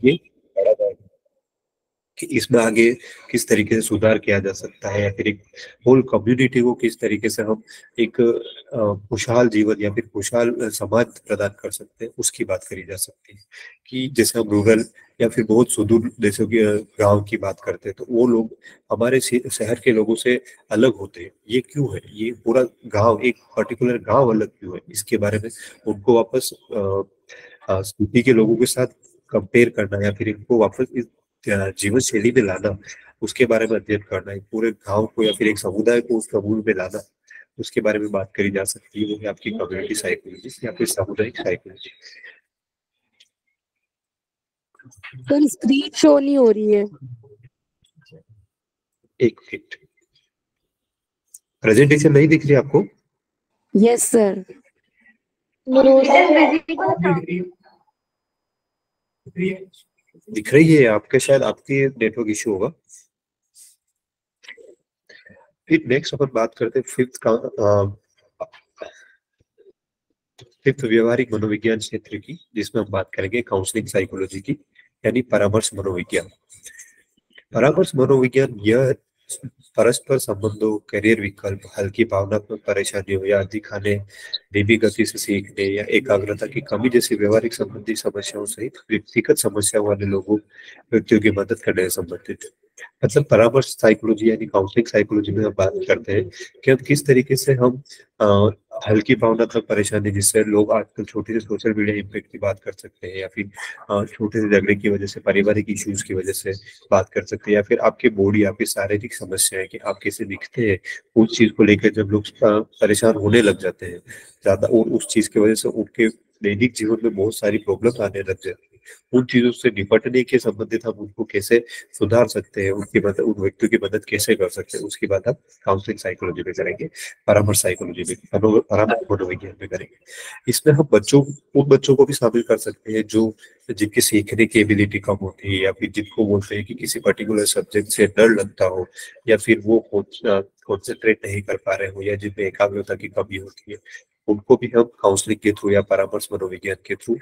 ये बढ़ा जाएगा कि इसमें आगे किस तरीके से सुधार किया जा सकता है, या फिर एक होल कम्युनिटी को किस तरीके से हम एक खुशहाल जीवन या फिर खुशहाल समाज प्रदान कर सकते हैं, उसकी बात करी जा सकती है। कि जैसे हम रूरल या फिर बहुत सुदूर देशों की गांव की बात करते हैं, तो वो लोग हमारे शहर के लोगों से अलग होते हैं। ये क्यों है, ये पूरा गांव, एक पर्टिकुलर गांव अलग क्यों है, इसके बारे में उनको वापस सिटी के लोगों के साथ कंपेयर करना, या फिर इनको वापस इस जीवन शैली में लाना, उसके बारे में अध्ययन करना, एक पूरे गांव को या फिर एक समुदाय को उसका मूल में लाना, उसके बारे में बात करी जा सकती है। वो है आपकी कम्युनिटी साइकोलॉजी या फिर सामुदायिक साइकोलॉजी। सर स्क्रीन शो नहीं हो रही है। एक मिनट, प्रेजेंटेशन नहीं दिख रही आपको? Yes sir. दिख रही है आपके, शायद आपके नेटवर्क इश्यू होगा। फिर नेक्स्ट अपन बात करते हैं फिफ्थ व्यवहारिक मनोविज्ञान क्षेत्र की, जिसमें हम बात करेंगे काउंसलिंग साइकोलॉजी की, यानी परामर्श मनोविज्ञान। परामर्श मनोविज्ञान यह परस्पर संबंधों, करियर विकल्प, हल्की भावनात्मक परेशानियों या अधिक खाने, धीमी गति से सीखने या एकाग्रता की कमी जैसी व्यवहारिक संबंधी समस्याओं सहित व्यक्तिगत समस्याओं वाले व्यक्तियों की मदद करने से संबंधित है। मतलब परामर्श साइकोलॉजी यानी काउंसलिंग साइकोलॉजी में हम बात करते हैं कि हम किस तरीके से हम हल्की भावनात्मक परेशानी, जिससे लोग आजकल छोटे से सोशल मीडिया इम्पैक्ट की बात कर सकते हैं, या फिर छोटे से झगड़े की वजह से, पारिवारिक इश्यूज की वजह से बात कर सकते हैं, या फिर आपके बॉडी, आपकी शारीरिक समस्याएं कि आप कैसे दिखते हैं, उस चीज को लेकर जब लोग परेशान होने लग जाते हैं ज्यादा, और उस चीज की वजह से उनके दैनिक जीवन में बहुत सारी प्रॉब्लम आने लग जाती है, उन चीजों से निपटने के संबंधित हम उनको कैसे सुधार सकते हैं, उनकी मदद, उन व्यक्तियों की मदद कैसे कर सकते हैं, उसकी बात हम काउंसलिंग साइकोलॉजी में करेंगे, परामर्श साइकोलॉजी में, परामर्श मनोविज्ञान में करेंगे। इसमें हम उन बच्चों को भी शामिल कर सकते हैं जो जिनकी सीखने की एबिलिटी कम होती है, या फिर जिनको बोलते हैं कि किसी पर्टिकुलर सब्जेक्ट से डर लगता हो, या फिर वो कॉन्सेंट्रेट नहीं कर पा रहे हो, या जिनमें एकाग्रता की कमी होती है, उनको भी हम काउंसलिंग के थ्रू या परामर्श मनोविज्ञान के थ्रू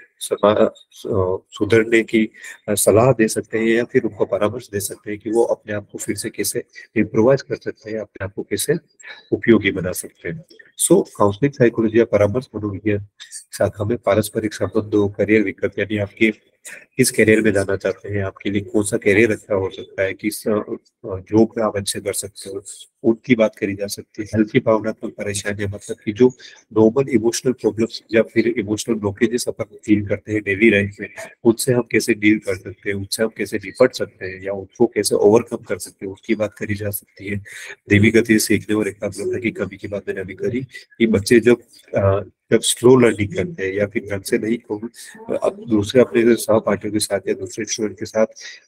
सुधरने की सलाह दे सकते हैं, या फिर उनको परामर्श दे सकते हैं कि वो अपने आप को फिर से कैसे इम्प्रोवाइज कर सकते हैं, अपने आप को कैसे उपयोगी बना सकते हैं। सो काउंसलिंग साइकोलॉजी या परामर्श मनोविज्ञान शाखा में पारस्परिक संबंधों, करियर विकल्प, यानी आपके किस करियर में जाना चाहते हैं, आपके लिए कौन सा करियर अच्छा हो सकता है, किस जॉब में आप अच्छे कर सकते हो, उनकी बात करी जा सकती है। हल्की भावनात्मक परेशानियां, मतलब कि जो नॉर्मल इमोशनल प्रॉब्लम्स या फिर इमोशनल ब्लॉकेजेस अपन फील करते हैं डेली लाइफ में, उनसे हम कैसे डील कर सकते हैं, उनसे हम कैसे निपट सकते हैं, या उनको कैसे ओवरकम कर सकते हैं, उसकी बात करी जा सकती है। धीमी गति से सीखने और एकाग्रता की कमी की बात मैंने अभी करी कि बच्चे जब स्लो लर्निंग करते हैं, या फिर ढंग से नहीं अब दूसरे अपने सहपाठियों के साथ या दूसरे स्टूडेंट के साथ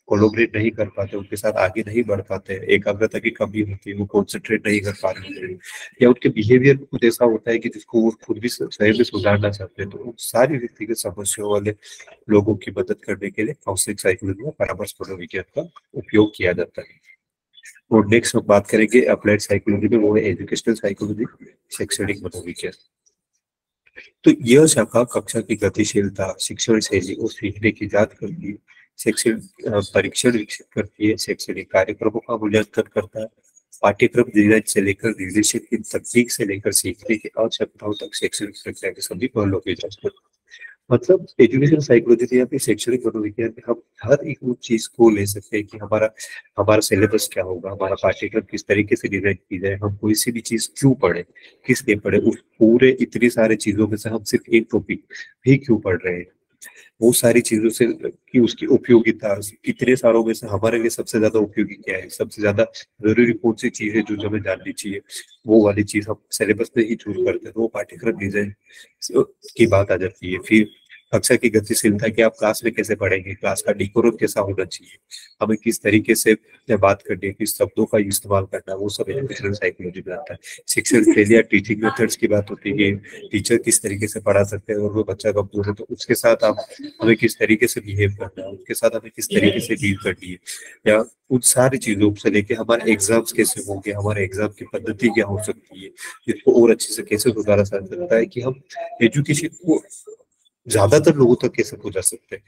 कोलोबरेट नहीं कर पाते, उनके साथ आगे नहीं बढ़ पाते, एकाग्रता की कमी होती है, वो कॉन्सेंट्रेट नहीं कर पा रहे हैं, या उनके बिहेवियर कुछ ऐसा होता है कि जिसको वो खुद भी सही में सुधारना चाहते हैं, तो उन सारी व्यक्तिगत समस्याओं वाले लोगों की मदद करने के लिए काउंसलिंग साइकोलॉजी या परामर्श मनोविज्ञान का उपयोग किया जाता है। और नेक्स्ट हम बात करेंगे अप्लाइड साइकोलॉजी में, वो है एजुकेशनल साइकोलॉजी, शैक्षणिक मनोविज्ञान। तो यह शाखा कक्षा की गतिशीलता, शिक्षण शैली और सीखने की जांच करती है, शैक्षणिक परीक्षण विकसित करती है, शैक्षणिक कार्यक्रमों का मूल्यांकन करता है, पाठ्यक्रम डिजाइन से लेकर निर्देशित की तकनीक से लेकर सीखने की आवश्यकताओं तक शैक्षणिक प्रक्रिया के सभी पहलुओं की जांच करता है। मतलब एजुकेशन साइकोलॉजी या फिर शैक्षणिक मनोविज्ञान में हम हर एक उस चीज को ले सकते हैं कि हमारा हमारा सिलेबस क्या होगा, हमारा पाठ्यक्रम किस तरीके से डिजाइन की जाए, हम कोई सी भी चीज क्यों पढ़े, किस लिए पढ़े, उस पूरे इतनी सारे चीजों में से हम सिर्फ एक टॉपिक भी क्यों पढ़ रहे हैं, वो सारी चीजों से कि उसकी उपयोगिता, इतने सारों में से हमारे लिए सबसे ज्यादा उपयोगी क्या है, सबसे ज्यादा जरूरी कौन सी चीज है जो हमें जाननी चाहिए, वो वाली चीज हम सिलेबस में ही चूज करते हैं, तो वो पाठ्यक्रम डिजाइन की बात आ जाती है। फिर कक्षा की गतिशीलता कि आप क्लास में कैसे पढ़ेंगे, क्लास का डेकोरम कैसा होना चाहिए, हमें किस तरीके से बात करनी है, किस शब्दों का इस्तेमाल करना है, वो सब एजुकेशनल साइकोलॉजी में आता है। शिक्षण शैली या टीचिंग मेथड्स की बात होती है कि टीचर किस तरीके से पढ़ा सकते हैं, और वो बच्चा कमजोर है तो उसके साथ आप हमें किस तरीके से बिहेव करना है, उसके साथ हमें किस तरीके से डील करनी है, या उन सारी चीजों से लेके हमारे एग्जाम्स कैसे होंगे, हमारे एग्जाम की पद्धति क्या हो सकती है, इसको और अच्छे से कैसे सुधारा जा सकता है, कि हम एजुकेशन को ज्यादातर लोगों तक कैसे पहुंचा सकते हैं,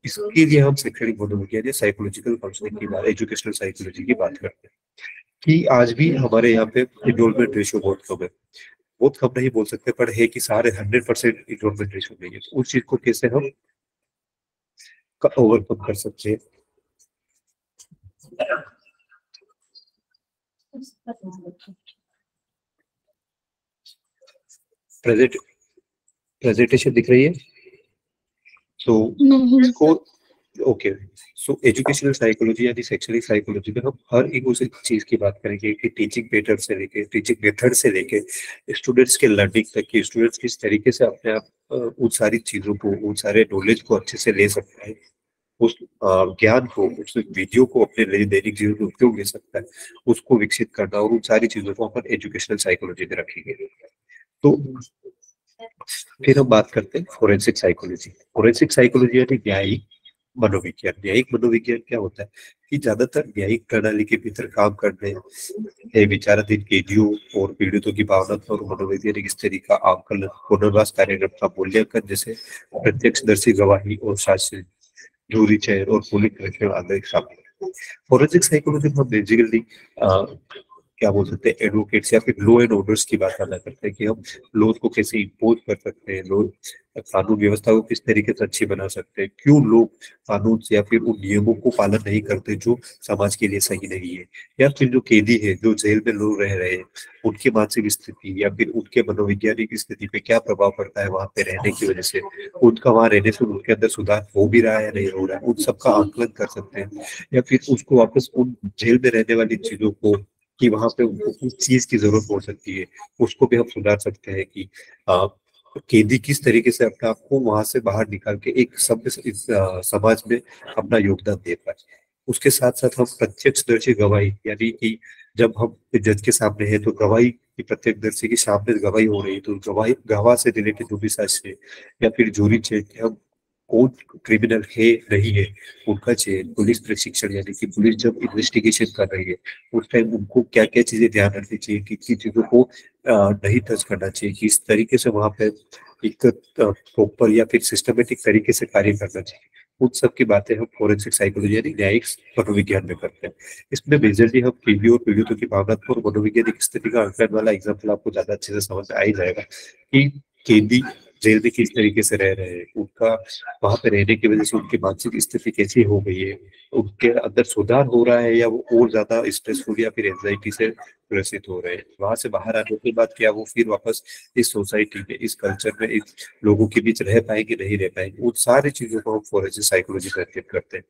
इसके लिए हम शैक्षणिक मनोविज्ञान या साइकोलॉजिकल काउंसलिंग की बात, एजुकेशनल साइकोलॉजी की बात करते हैं कि आज भी हमारे यहाँ पे इनरोलमेंट रेशियो बहुत कम है। बहुत कम नहीं बोल सकते, पर है कि सारे 100% इनरोलमेंट रेशियो नहीं है। तो उस चीज को कैसे हम ओवरकम कर सकते हैं। प्रेजेंटेशन दिख रही है? तो इसको ओके। सो एजुकेशनल साइकोलॉजी यानी शैक्षणिक साइकोलॉजी में हम हर एक उस चीज की बात करेंगे कि टीचिंग पैटर्न से लेके, टीचिंग मेथड से लेके, स्टूडेंट्स के लर्निंग तक कि स्टूडेंट्स किस तरीके से अपने आप उन सारी चीजों को, उन सारे नॉलेज को अच्छे से ले सकता है, उस ज्ञान को, उस वीडियो को अपने दैनिक जीवन में उपयोग ले सकता है, उसको विकसित करना, और उन सारी चीजों को अपन एजुकेशनल साइकोलॉजी में रखेंगे। तो फिर हम बात करते हैं फोरेंसिक साइकोलॉजी। फोरेंसिक साइकोलॉजी यानी न्यायिक मनोविज्ञान। न्यायिक मनोविज्ञान क्या होता है कि ज्यादातर न्यायिक प्रणाली के भीतर काम करने विचाराधीन कैदियों और पीड़ितों की भावनात्मक और मनोवैज्ञानिक स्थिति का आकलन, पुनर्वास कार्यक्रम का मूल्यांकन, जैसे प्रत्यक्षदर्शी गवाही और साक्ष्य, जूरी चयन और पुलिस निरीक्षण आदि शामिल है। फोरेंसिक साइकोलॉजी में हम बेसिकली क्या बोल सकते हैं, एडवोकेट्स या फिर लॉ एंड ऑर्डर्स की बात करना करते हैं कि हम लॉ को कैसे इम्पोज कर सकते हैं, लॉ कानून व्यवस्था को किस तरीके से अच्छी बना सकते हैं, क्यों लोग कानून से या फिर उन नियमों को पालन नहीं करते जो समाज के लिए सही नहीं है, या फिर जो कैदी है, जो जेल में लोग रह रहे हैं, उनकी मानसिक स्थिति या फिर उनके मनोवैज्ञानिक स्थिति पे क्या प्रभाव पड़ता है वहां पे रहने की वजह से, उनका वहां रहने से उनके अंदर सुधार हो भी रहा है या नहीं हो रहा है, उन सबका आकलन कर सकते हैं। या फिर उसको वापस उन जेल में रहने वाली चीजों को, कि वहां पे उनको किस चीज की जरूरत हो सकती है, उसको भी हम सुधार सकते हैं कि कैदी किस तरीके से अपने आप को वहां से बाहर निकाल के एक सभ्य इस समाज में अपना योगदान दे पाए। उसके साथ साथ हम प्रत्यक्षदर्शी गवाही, यानी कि जब हम जज के सामने है तो गवाही की, प्रत्यक्षदर्शी के सामने गवाही हो रही है तो गवाही, गवाह से रिलेटेड जो भी साक्ष्य या फिर जूरी चेक, हम कौन क्रिमिनल है नहीं है उनका चयन, पुलिस प्रशिक्षण, यानी कि पुलिस जब इन्वेस्टिगेशन कर रही है उस टाइम उनको क्या क्या चीजें ध्यान रखनी चाहिए, किन चीजों को नहीं टच करना चाहिए, किस तरीके से वहां पे एक प्रॉपर या फिर सिस्टमेटिक तरीके से कार्य करना चाहिए, उन सब की बातें हम फोरेंसिक साइकोलॉजी यानी न्यायिक मनोविज्ञान में करते हैं। इसमें मेजरली हम कैदी और पीड़ितों की भावनात्मक और मनोवैज्ञानिक स्थिति का आकलन वाला एग्जाम्पल आपको ज्यादा अच्छे से समझ में आ ही जाएगा कि कैदी जेल में किस तरीके से रह रहे हैं, उनका वहां पे रहने की वजह से उनकी मानसिक स्थिति कैसी हो गई है, उनके अंदर सुधार हो रहा है या वो और ज्यादा स्ट्रेसफुल या फिर एंजाइटी से ग्रसित हो रहे हैं। वहां से बाहर आने के बाद क्या वो फिर वापस इस सोसाइटी में, इस कल्चर में, इस लोगों के बीच रह पाएंगे नहीं रह पाएंगे, उन सारी चीजों को हम फोरेंसिक साइकोलॉजी में अध्ययन करते हैं।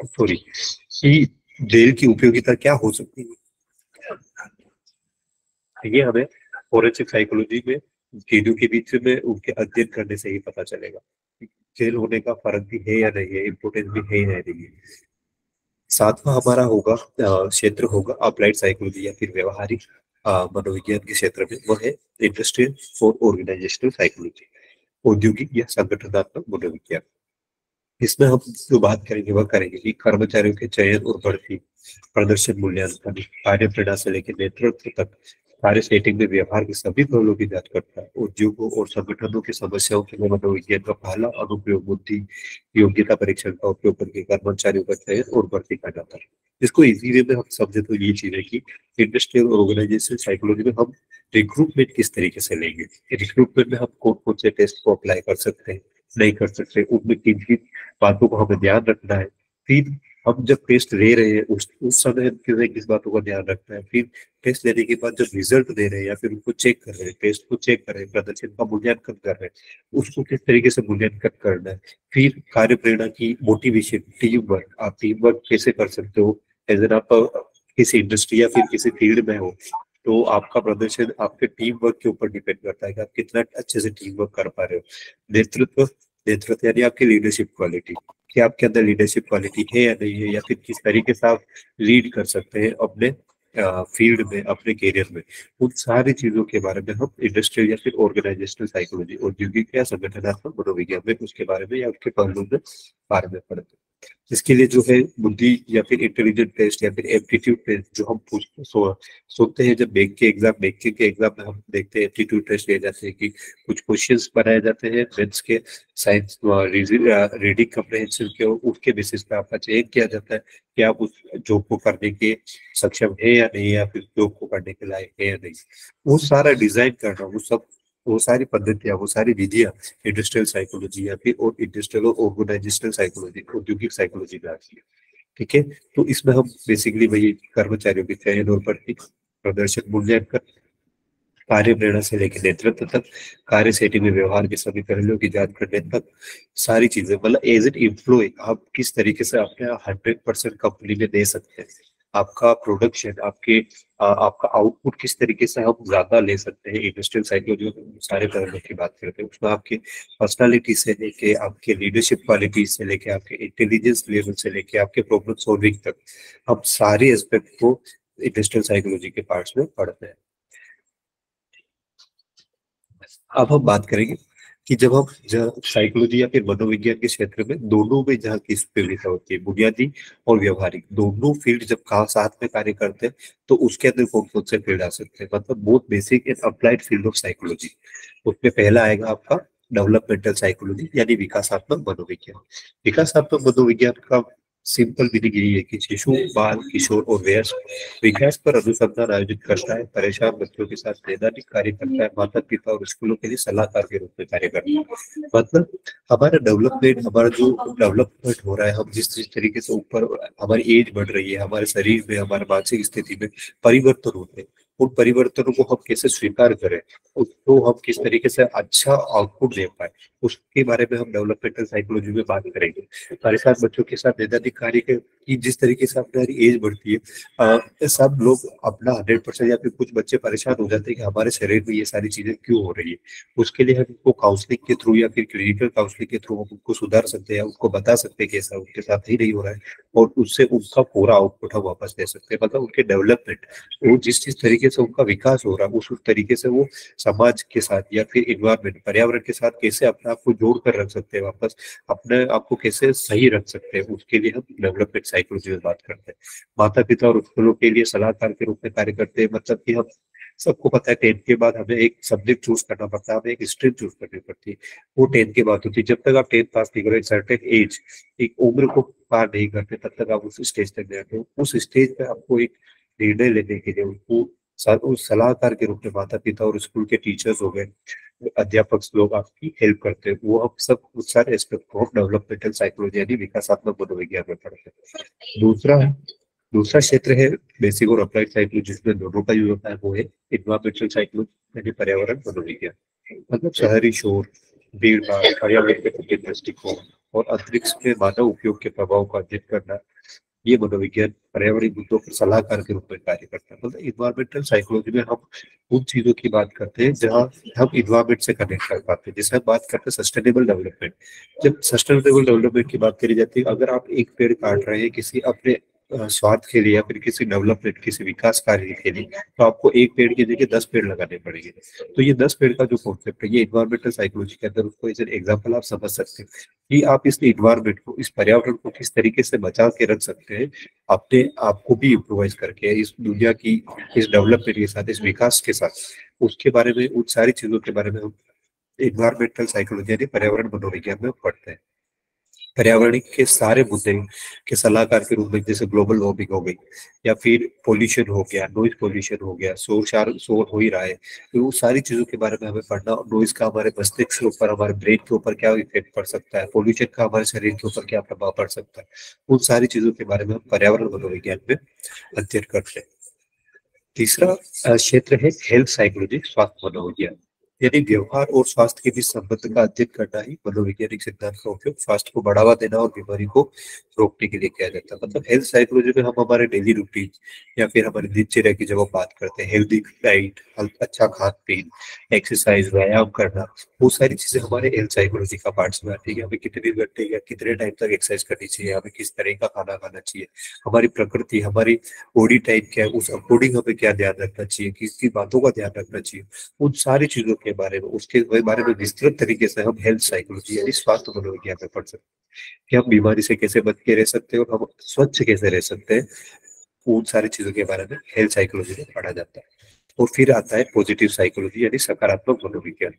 सॉरी, कि जेल की उपयोगिता क्या हो सकती है, ये हमें फोरेंसिक साइकोलॉजी में कैदियों के बीच में उनके अध्ययन करने से ही पता चलेगा। जेल होने का फर्क भी है या नहीं है, इम्पोर्टेंस भी है या नहीं है। सातवां हमारा होगा क्षेत्र होगा अप्लाइड साइकोलॉजी या फिर व्यवहारिक मनोविज्ञान के क्षेत्र में, वो है इंडस्ट्रियल और ऑर्गेनाइजेशनल साइकोलॉजी, औद्योगिक या संगठनात्मक मनोविज्ञान। इसमें हम जो बात करेंगे वह करेंगे कि कर्मचारियों के चयन और भर्ती, प्रदर्शन मूल्यांकन, कार्य प्रेरणा से लेकर नेतृत्व तक कार्य सेटिंग में व्यवहार के सभी पहलुओं की जांच करता है। उद्योगों और संगठनों की समस्याओं के लिए मनोविज्ञान का पहला अनुप्रयोग बुद्धि योग्यता परीक्षण का उपयोग करके कर्मचारियों का चयन और भर्ती किया जाता है। इसको इजी वे में हम समझे तो ये चीज है कि इंडस्ट्रियल और ऑर्गेनाइजेशन साइकोलॉजी में हम रिक्रूटमेंट किस तरीके से लेंगे, रिक्रूटमेंट में हम कौन कौन से टेस्ट को अप्लाई कर सकते हैं, नहीं कर सकते, उनमें किन किन बातों को हमें ध्यान रखना है। फिर हम जब टेस्ट ले रहे हैं उस समय किस बातों का ध्यान रखना है। फिर टेस्ट लेने के बाद जब रिजल्ट दे रहे हैं या फिर उनको चेक कर रहे हैं, टेस्ट को चेक कर रहे हैं, प्रदर्शन का मूल्यांकन कर रहे हैं, उसको किस तरीके से मूल्यांकन करना है। फिर कार्य प्रेरणा की मोटिवेशन, टीम वर्क, आप टीम वर्क कैसे कर सकते हो, एज एन आप किसी इंडस्ट्री या फिर किसी फील्ड में हो तो आपका प्रदर्शन आपके टीम वर्क के ऊपर डिपेंड करता है कि आप कितना अच्छे से टीम वर्क कर पा रहे हो। नेतृत्व, नेतृत्व यानी आपकी लीडरशिप क्वालिटी, कि आपके अंदर लीडरशिप क्वालिटी है या नहीं है, या फिर किस तरीके से आप लीड कर सकते हैं अपने फील्ड में, अपने करियर में। उन सारी चीजों के बारे में हम इंडस्ट्रियल या फिर ऑर्गेनाइजेशनल साइकोलॉजी, औद्योगिक या संगठनात्मक मनोविज्ञान में उसके बारे में या उसके पहलू में बारे में पढ़ते हैं। इसके लिए जो है बुद्धि या फिर इंटेलिजेंट टेस्ट या फिर एप्टीट्यूड टेस्ट जो हम सोचते हैं, जब बैंकिंग के एग्जाम में हम देखते हैं एप्टीट्यूड टेस्ट लिए जाते हैं कि कुछ क्वेश्चंस बनाए जाते हैं मेंस के, साइंस रीडिंग कम्प्रहेंशन के, और उसके बेसिस पे आपका चयन किया जाता है कि आप उस जॉब को करने के सक्षम है या नहीं, या फिर जॉब को करने के लायक है या नहीं। वो सारा डिजाइन करना, वो सारी पद्धतियां, वो सारी विधियां इंडस्ट्रियल साइकोलॉजी या फिर और इंडस्ट्रियल और ऑर्गेनाइजेशनल साइकोलॉजी, औद्योगिक साइकोलॉजी में आती है। ठीक है, तो इसमें हम बेसिकली वही कर्मचारियों की चयन और भर्ती, प्रदर्शन मूल्यांकन, कार्य प्रेरणा से लेकर नेतृत्व तक, कार्य सेटिंग में व्यवहार के सभी पहलुओं की जांच करने तक, सारी चीजें, मतलब एज एन एम्प्लॉय आप किस तरीके से अपने 100% कंपनी में दे सकते हैं, आपका प्रोडक्शन, आपका आउटपुट किस तरीके से हम ज्यादा ले सकते हैं। इंडस्ट्रियल साइकोलॉजी में सारे पहलुओं की बात करते हैं, उसमें आपके पर्सनालिटी से लेके आपके लीडरशिप क्वालिटी से लेके आपके इंटेलिजेंस लेवल से लेके आपके प्रॉब्लम सॉल्विंग तक, हम सारे एस्पेक्ट को इंडस्ट्रियल साइकोलॉजी के पार्ट्स में पढ़ते हैं। अब हम बात करेंगे कि जब हम साइकोलॉजी या फिर मनोविज्ञान के क्षेत्र में दोनों में जहाँ की उपयोगिता होती है, बुनियादी और व्यवहारिक दोनों फील्ड जब साथ में कार्य करते हैं, तो उसके अंदर कौन कौन से फील्ड आ सकते हैं, मतलब both basic and applied field of psychology. उसमें पहला आएगा आपका डेवलपमेंटल साइकोलॉजी यानी विकासात्मक मनोविज्ञान। विकासात्मक मनोविज्ञान का सिंपल मीनिंग यही है कि शिशु, बाल, किशोर और वयस्क विकास पर अनुसंधान आयोजित करता है, परेशान बच्चों के साथ नैदानिक कार्य करता है, माता पिता और स्कूलों के लिए सलाहकार के रूप में कार्य करता है। मतलब हमारा डेवलपमेंट, हमारा जो डेवलपमेंट हो रहा है, हम जिस जिस तरीके से ऊपर हमारी एज बढ़ रही है, हमारे शरीर में, हमारे मानसिक स्थिति में परिवर्तन होते हैं, उन परिवर्तनों को हम कैसे स्वीकार करें, उसको हम किस तरीके से अच्छा आउटपुट दे पाए, उसके बारे में हम डेवलपमेंटल साइकोलॉजी में बात करेंगे। हमारे साथ बच्चों के साथ नैदानिक कार्य की जिस तरीके से हमारी एज बढ़ती है, सब लोग अपना 100% या फिर कुछ बच्चे परेशान हो जाते हैं कि हमारे शरीर में ये सारी चीजें क्यों हो रही है। उसके लिए हम उनको काउंसलिंग के थ्रू या फिर क्लिनिकल काउंसलिंग के थ्रू हम उनको सुधार सकते हैं, उनको बता सकते हैं कि ऐसा उनके साथ ही नहीं हो रहा है, और उससे उनका पूरा आउटपुट हम वापस दे सकते हैं। मतलब उनके डेवलपमेंट, वो जिस तरीके से उनका विकास हो रहा है, उस तरीके से वो समाज के साथ या फिर इन्वायरमेंट, पर्यावरण के साथ कैसे अपने आप को जोड़ कर रख सकते हैं, वापस अपने आप को कैसे सही रख सकते हैं, उसके लिए हम डेवलपमेंट साइकोलॉजी में बात करते हैं। माता पिता और स्कूलों के लिए सलाहकार के रूप में कार्य करते हैं, मतलब कि हम सबको पता है 10th के बाद हमें एक सब्जेक्ट चूज करना पड़ता है, हमें एक स्ट्रीम चूज करनी पड़ती है, वो 10th के बाद होती है। जब तक आप 10th पास नहीं करो, एक सर्टेन एज, एक उम्र को पार नहीं करते, तब तक आप उस स्टेज तक नहीं आते हो। उस स्टेज पे आपको एक निर्णय लेने के लिए उनको उस सलाहकार के रूप में माता पिता और स्कूल के टीचर्स हो गए, अध्यापक लोग आपकी हेल्प करते हैं। वो हम सब उस सारे एस्पेक्ट को हम डेवलपमेंटल साइकोलॉजी यानी विकासात्मक मनोविज्ञान में पढ़ते हैं। दूसरा क्षेत्र है बेसिक और अप्लाइड साइकोलॉजी, जिसमें दोनों का यूज होता है, वो है इन्वायरमेंटल साइकोलॉजी यानी पर्यावरण मनोविज्ञान। मतलब शहरी शोर, भीड़ भाड़, पर्यावरण के प्रति दृष्टिकोण और अंतरिक्ष में मानव उपयोग के प्रभाव का अध्ययन करना, ये मनोविज्ञान पर्यावरणीय मुद्दों पर सलाहकार के रूप में कार्य करता है। मतलब इन्वायरमेंटल साइकोलॉजी में हम उन चीजों की बात करते हैं जहाँ हम इन्वायरमेंट से कनेक्ट कर पाते हैं। जैसे हम बात करते हैं सस्टेनेबल डेवलपमेंट, जब सस्टेनेबल डेवलपमेंट की बात करी जाती है, अगर आप एक पेड़ काट रहे हैं किसी अपने स्वार्थ के लिए या फिर किसी डेवलपमेंट, किसी विकास कार्य के लिए, तो आपको एक पेड़ की जगह 10 पेड़ लगाने पड़ेंगे। तो ये 10 पेड़ का जो कॉन्सेप्ट है, ये इन्वायरमेंटल साइकोलॉजी के अंदर उसको एज एन एग्जाम्पल आप समझ सकते हैं कि आप इस इन्वायरमेंट को, इस पर्यावरण को किस तरीके से बचा के रख सकते हैं, अपने आप को भी इम्प्रोवाइज करके इस दुनिया की, इस डेवलपमेंट के साथ, इस विकास के साथ, उसके बारे में, उन सारी चीजों के बारे में हम इन्वायरमेंटल साइकोलॉजी यानी पर्यावरण मनोविज्ञान में पढ़ते हैं। पर्यावरण के सारे मुद्दे के सलाहकार के रूप में, जैसे ग्लोबल वार्मिंग हो गई या फिर पोल्यूशन हो गया, नॉइज पोल्यूशन हो गया, शोर हो ही रहा है, तो वो सारी चीजों के बारे में हमें पढ़ना, नॉइज का हमारे मस्तिष्क के ऊपर, हमारे ब्रेन के ऊपर क्या इफेक्ट पड़ सकता है, पोल्यूशन का हमारे शरीर के ऊपर क्या प्रभाव पड़ सकता है, उन सारी चीजों के बारे में हम पर्यावरण मनोविज्ञान में अध्ययन करते हैं। तीसरा क्षेत्र है हेल्थ साइकोलॉजी, स्वास्थ्य मनोविज्ञान यानी व्यवहार और स्वास्थ्य के बीच संबंध का अध्ययन करना ही मनोवैज्ञानिक सिद्धांत का उपयोग स्वास्थ्य को बढ़ावा देना और बीमारी को रोकने के लिए किया जाता है। मतलब हेल्थ साइकोलॉजी में हम हमारे डेली रूटीन या फिर हमारी दिनचर्या की जब हम बात करते हैं, हेल्दी डाइट, अच्छा खान पीन, एक्सरसाइज, व्यायाम करना, वो सारी चीजें हमारे हेल्थ साइकोलॉजी का पार्ट्स में आती है। हमें कितने घंटे या कितने टाइम तक एक्सरसाइज करनी चाहिए, हमें किस तरह का खाना खाना चाहिए, हमारी प्रकृति, हमारी बॉडी टाइप क्या है, उस अकॉर्डिंग हमें क्या ध्यान रखना चाहिए, किस बातों का ध्यान रखना चाहिए, उन सारी चीजों के के बारे में, उसके बारे में विस्तृत तरीके से हम हेल्थ साइकोलॉजी यानी स्वास्थ्य मनोविज्ञान में पढ़ सकते हैं कि हम बीमारी से कैसे बच के रह सकते हैं और हम स्वच्छ कैसे रह सकते हैं। उन सारी चीजों के बारे में हेल्थ साइकोलॉजी में पढ़ा जाता है। और फिर आता है पॉजिटिव साइकोलॉजी यानी सकारात्मक मनोविज्ञान।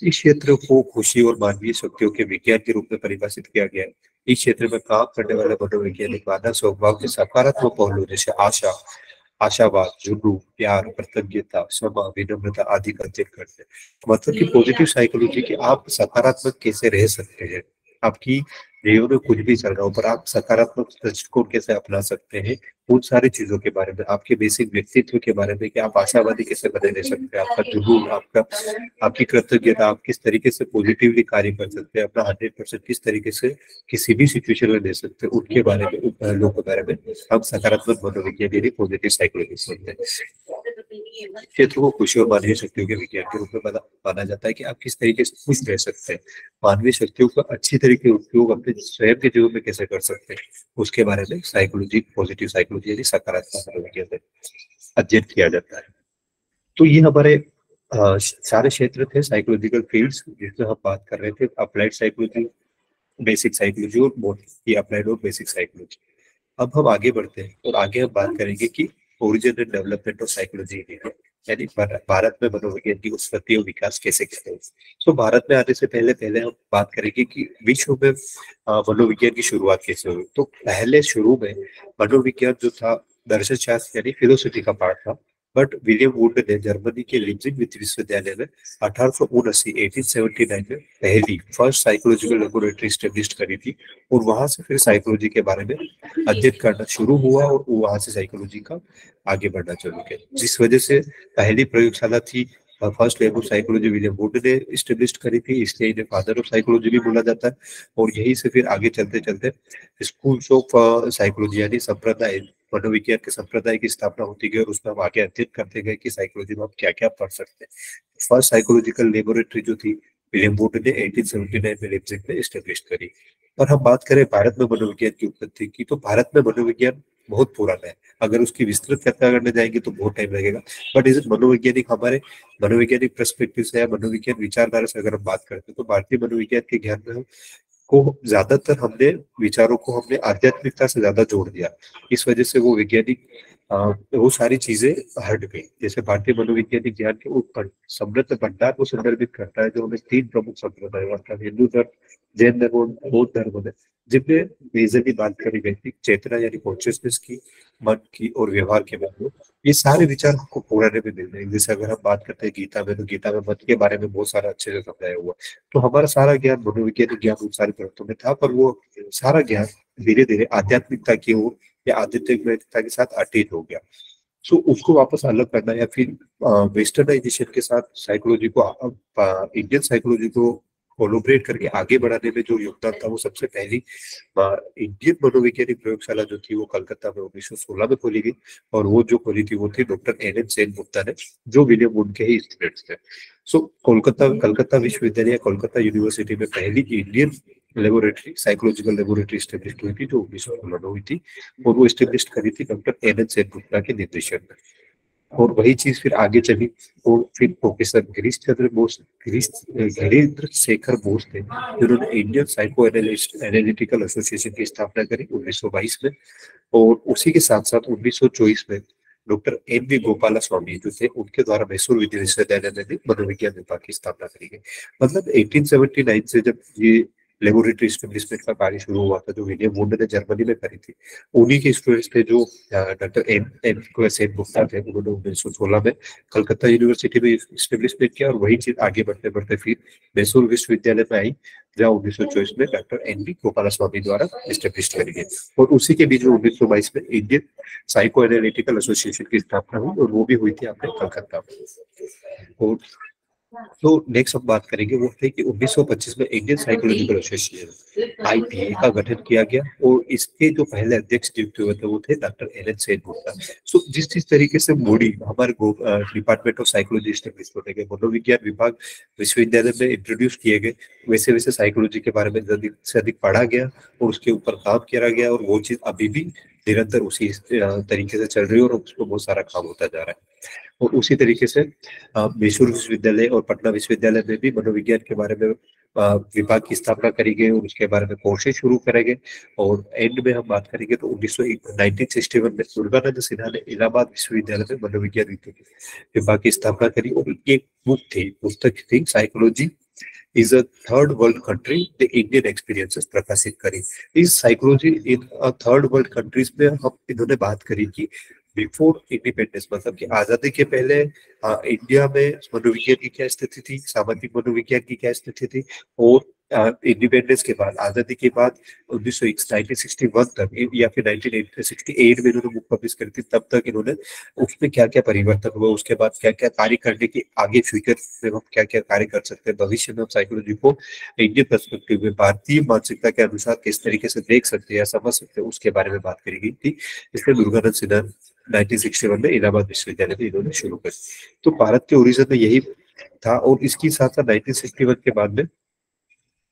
इस क्षेत्र को खुशी और मानवीय शक्तियों के विज्ञान के रूप में परिभाषित किया गया है। इस क्षेत्र में काम करने वाले मनोवैज्ञानिक मानव स्वभाव के सकारात्मक पहलू जैसे आशा, आशावाद, जुनून, प्यार, कृतज्ञता, क्षमा, विनम्रता आदि का अध्ययन करते हैं। मतलब कि पॉजिटिव साइकोलॉजी कि आप सकारात्मक कैसे रह सकते हैं, आपकी जीवन में कुछ भी चल रहा हो पर आप सकारात्मक दृष्टिकोण कैसे अपना सकते हैं, उन सारी चीजों के बारे में, आपके बेसिक व्यक्तित्व के बारे में कि आप आशावादी कैसे बने रह सकते हैं, आपका जुनून, आपका आपकी कृतज्ञता, आप किस तरीके से पॉजिटिवली कार्य कर सकते हैं, अपना 100% किस तरीके से किसी भी सिचुएशन में दे सकते हैं, उनके बारे में, उन पहलुओं के बारे में हम सकारात्मक मनोविज्ञान यानी पॉजिटिव साइकोलॉजी सुनते हैं। क्षेत्र को खुशी और मानवीय शक्तियों के विज्ञान के रूप में माना जाता है कि आप किस तरीके से खुश रह सकते हैं, मानवीय शक्तियों का अच्छी तरीके उपयोग अपने स्वयं के जीवन में कैसे कर सकते हैं, उसके बारे में साइकोलॉजी, पॉजिटिव साइकोलॉजी यानी सकारात्मक मनोविज्ञान में अध्ययन किया जाता है। तो ये हमारे सारे क्षेत्र थे साइकोलॉजिकल फील्ड्स जिसमें हम बात कर रहे थे, अप्लाइड साइकोलॉजी, बेसिक साइकोलॉजी और मोड अप्लाइड और बेसिक साइकोलॉजी। अब हम आगे बढ़ते हैं और आगे हम बात करेंगे कि origin and development of psychology in India यानी भारत में मनोविज्ञान की उत्पत्ति और विकास कैसे करते हैं। तो भारत में आने से पहले पहले हम बात करेंगे कि विश्व में मनोविज्ञान की शुरुआत कैसे हुई। तो पहले शुरू में मनोविज्ञान जो था दर्शन शास्त्र यानी फिलोसफी का पार्ट था, बट विलियम वुड ने जर्मनी के लीप्जिग विश्वविद्यालय में 1879 में पहली फर्स्ट साइकोलॉजिकल लेबोरेटरी स्टेब्लिश करी थी और वहां से फिर साइकोलॉजी के बारे में अध्ययन करना शुरू हुआ और वहां से साइकोलॉजी का आगे बढ़ना शुरू किया, जिस वजह से पहली प्रयोगशाला थी first lab of psychology William would ने स्टेब्लिश करी थी, इसलिए इन्हें फादर ऑफ साइकोलॉजी भी बोला जाता है। और यहीं से फिर आगे चलते चलते स्कूल्स ऑफ साइकोलॉजी यानी संप्रदाय, मनोविज्ञान के संप्रदाय की स्थापना होती गई और उसमें हम आगे अध्ययन करते गए कि साइकोलॉजी में हम क्या क्या पढ़ सकते हैं। फर्स्ट साइकोलॉजिकल लेबोरेटरी जो थी विलियम वुड ने 1879 में लीप्जिग में एस्टेब्लिश करी। और हम बात करें भारत में मनोविज्ञान की उत्पत्ति की, तो भारत में मनोविज्ञान बहुत पुराना है, अगर उसकी विस्तृत चर्चा करने जाएंगे तो बहुत टाइम लगेगा। बट इस मनोवैज्ञानिक हमारे मनोवैज्ञानिक पर्सपेक्टिव से या मनोविज्ञान विचारधारा से अगर हम बात करते हैं तो भारतीय मनोविज्ञान के ज्ञान में को ज्यादातर हमने विचारों को हमने आध्यात्मिकता से ज्यादा जोड़ दिया, इस वजह से वो वैज्ञानिक वो सारी चीजें हट गई। जैसे भारतीय मनोवैज्ञानिक ज्ञान के उत्पन्न समृद्ध भंडार को संदर्भित करता है जो हमें 3 प्रमुख संप्रदाय अर्थात हिंदू धर्म, जैन धर्म और बौद्ध धर्म में, जिनमें मेजरली बात करी गई थी चेतना यानी कॉन्शियसनेस की, मन की और व्यवहार के बारे में। ये सारे विचार हमको पुराने में मिल रहे हैं। जैसे अगर हम बात करते हैं गीता में, तो गीता में मन के बारे में बहुत सारा अच्छे से समझाया हुआ। तो हमारा सारा ज्ञान मनोवैज्ञानिक ज्ञान उन सारी ग्रंथों में था, पर वो सारा ज्ञान धीरे धीरे आध्यात्मिकता की ओर या आध्यात्मिकता के साथ अटैच हो गया। सो उसको वापस अलग करना या फिर वेस्टर्नाइजेशन के साथ साइकोलॉजी को, इंडियन साइकोलॉजी को कोलोबरेट करके आगे बढ़ाने में जो योगदान था, वो सबसे पहली इंडियन मनोवैज्ञानिक प्रयोगशाला जो थी वो कलकत्ता में 1916 में खोली गई। और वो जो खोली थी वो थी डॉक्टर एन सेन गुप्ता ने, जो विलियम वुड के ही स्टूडेंट्स थे। सो कलकत्ता विश्वविद्यालय, कलकत्ता यूनिवर्सिटी में पहली Indian laboratory, psychological laboratory establish हुई थी जो 1916 में हुई थी और वो स्टेब्लिश करी थी डॉक्टर एन सेन गुप्ता के निर्देशन में। और वही चीज फिर आगे चली और फिर प्रोफेसर गिरीन्द्र शेखर बोस थे जिन्होंने इंडियन साइको एनालिटिकल एसोसिएशन की स्थापना करी 1922 में। और उसी के साथ साथ 1924 में डॉक्टर एन वी गोपाला स्वामी जो थे, उनके द्वारा मैसूर विश्वविद्यालय में भी मनोविज्ञान विभाग की स्थापना करी गई। मतलब 1879 से जब ये लेबोरेटरी एस्टेब्लिशमेंट का कार्य शुरू हुआ था जो विलियम वुड ने जर्मनी में करी थी, उन्हीं के स्टूडेंट्स थे जो डॉक्टर एन सेन गुप्ता थे। उन्होंने 1916 में कलकत्ता यूनिवर्सिटी में एस्टेब्लिशमेंट किया और वही चीज आगे बढ़ते बढ़ते फिर मैसूर विश्वविद्यालय में आई, जहाँ 1924 में डॉक्टर एन वी गोपाला स्वामी द्वारा एस्टेब्लिश करी गई। और उसी के बीच में 1922 में इंडियन साइको एनालिटिकल एसोसिएशन की स्थापना हुई और वो भी हुई थी अपने कलकत्ता में। और तो नेक्स्ट हम बात करेंगे वो है कि 1925 में इंडियन साइकोलॉजिकल एसोसिएशन आईपीए का गठन किया गया और इसके जो पहले अध्यक्ष नियुक्त हुए थे वो थे डॉक्टर एन सेन गुप्ता। सो जिस तरीके से मोडी हमारे डिपार्टमेंट ऑफ साइकोलॉजी स्टेब्लिश होने गए, मनोविज्ञान विभाग विश्वविद्यालय में इंट्रोड्यूस किए गए, वैसे वैसे साइकोलॉजी के बारे में अधिक से अधिक पढ़ा गया और उसके ऊपर काम किया गया और वो चीज अभी भी निरंतर उसी तरीके से चल रही है और उस पर बहुत सारा काम होता जा रहा है। और उसी तरीके से मैसूर विश्वविद्यालय और पटना विश्वविद्यालय में भी मनोविज्ञान के बारे में विभाग की स्थापना करी गई और उसके बारे में कोर्सेज शुरू करेंगे। और एंड में हम बात करेंगे तो 1961 में दुर्गानंद सिन्हा ने इलाहाबाद विश्वविद्यालय में मनोविज्ञान विभाग की स्थापना करी और एक पुस्तक थी psychology is a third world country the Indian experiences प्रकाशित करी। इस psychology in third world countries में हम इन्होंने बात करी कि बिफोर इंडिपेंडेंस मतलब कि आजादी के पहले इंडिया में मनोविज्ञान की क्या स्थिति थी, सामाजिक मनोविज्ञान की क्या स्थिति थी, और इंडिपेंडेंस के बाद आजादी के बाद 1961 तक या फिर 1968 में इन्होंने बुक पब्लिश करी थी, तब तक इन्होंने उसमें क्या क्या परिवर्तन हुआ, उसके बाद क्या क्या कार्य करने की आगे फ्यूचर में हम क्या क्या कार्य कर सकते हैं, भविष्य में हम साइकोलॉजी को इंडियन पर्सपेक्टिव में भारतीय मानसिकता के अनुसार किस तरीके से देख सकते हैं या समझ सकते हैं, उसके बारे में बात करी गई थी। इसलिए दुर्गानंद सिन्हा 1961 में इलाहाबाद विश्वविद्यालय में इन्होंने शुरू कर। तो भारत के ओरिजिन में यही था और इसकी साथ साथ 1961 के बाद में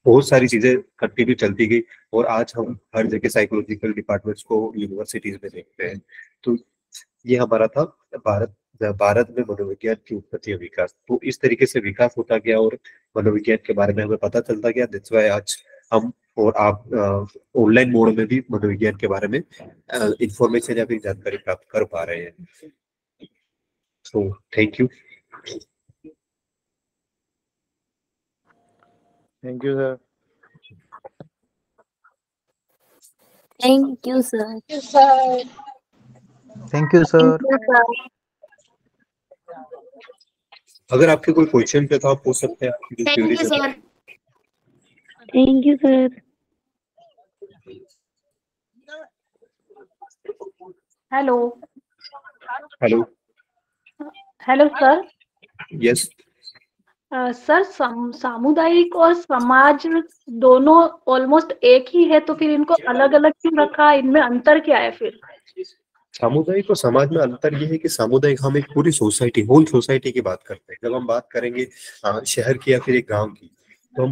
बहुत सारी चीजें कंटिन्यू चलती गई और आज हम हर जगह साइकोलॉजिकल डिपार्टमेंट्स को यूनिवर्सिटीज में देखते हैं। तो ये हमारा था भारत भारत में मनोविज्ञान की उत्पत्ति और विकास। तो इस तरीके से विकास होता गया और मनोविज्ञान के बारे में हमें पता चलता गया। दैट्स व्हाई आज हम और आप ऑनलाइन मोड में भी मनोविज्ञान के बारे में इंफॉर्मेशन या फिर जानकारी प्राप्त कर पा रहे हैं। सो thank you. Thank you sir. Thank you sir. Thank you sir. अगर आपके कोई क्वेश्चन पे तो आप पूछ सकते हैं। आपकी थैंक क्वेरी यू है sir. Thank you sir. Hello hello. Hello sir. Yes. Sir सामुदायिक और समाज दोनों ऑलमोस्ट एक ही है, तो फिर इनको अलग अलग क्यों रखा? इनमें अंतर क्या है फिर? सामुदायिक और समाज में अंतर ये है कि सामुदायिक हम एक पूरी सोसाइटी होल सोसाइटी की बात करते हैं। जब हम बात करेंगे शहर की या फिर एक गांव की, तो हम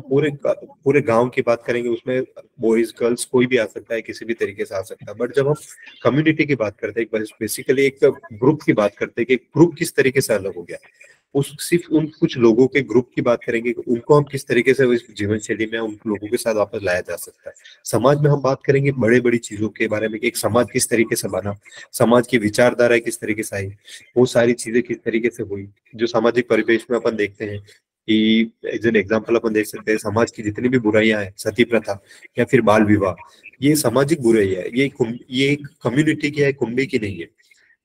पूरे गांव की बात करेंगे, उसमें बॉयज गर्ल्स कोई भी आ सकता है, किसी भी तरीके से आ सकता है। बट जब हम कम्युनिटी की बात करते हैं, बेसिकली एक ग्रुप की बात करते हैं कि ग्रुप किस तरीके से अलग हो गया, उस सिर्फ उन कुछ लोगों के ग्रुप की बात करेंगे कि उनको हम किस तरीके से इस जीवन शैली में उन लोगों के साथ वापस लाया जा सकता है। समाज में हम बात करेंगे बड़े बड़ी चीजों के बारे में कि एक समाज किस तरीके से बना, समाज की विचारधारा किस तरीके से आई, वो सारी चीजें किस तरीके से हुई। जो सामाजिक परिवेश में अपन देखते हैं कि एज एन एग्जाम्पल अपन देख सकते हैं, समाज की जितनी भी बुराइयां हैं, सती प्रथा या फिर बाल विवाह, ये सामाजिक बुराई है। ये एक कम्युनिटी की है, कुंबे की नहीं है।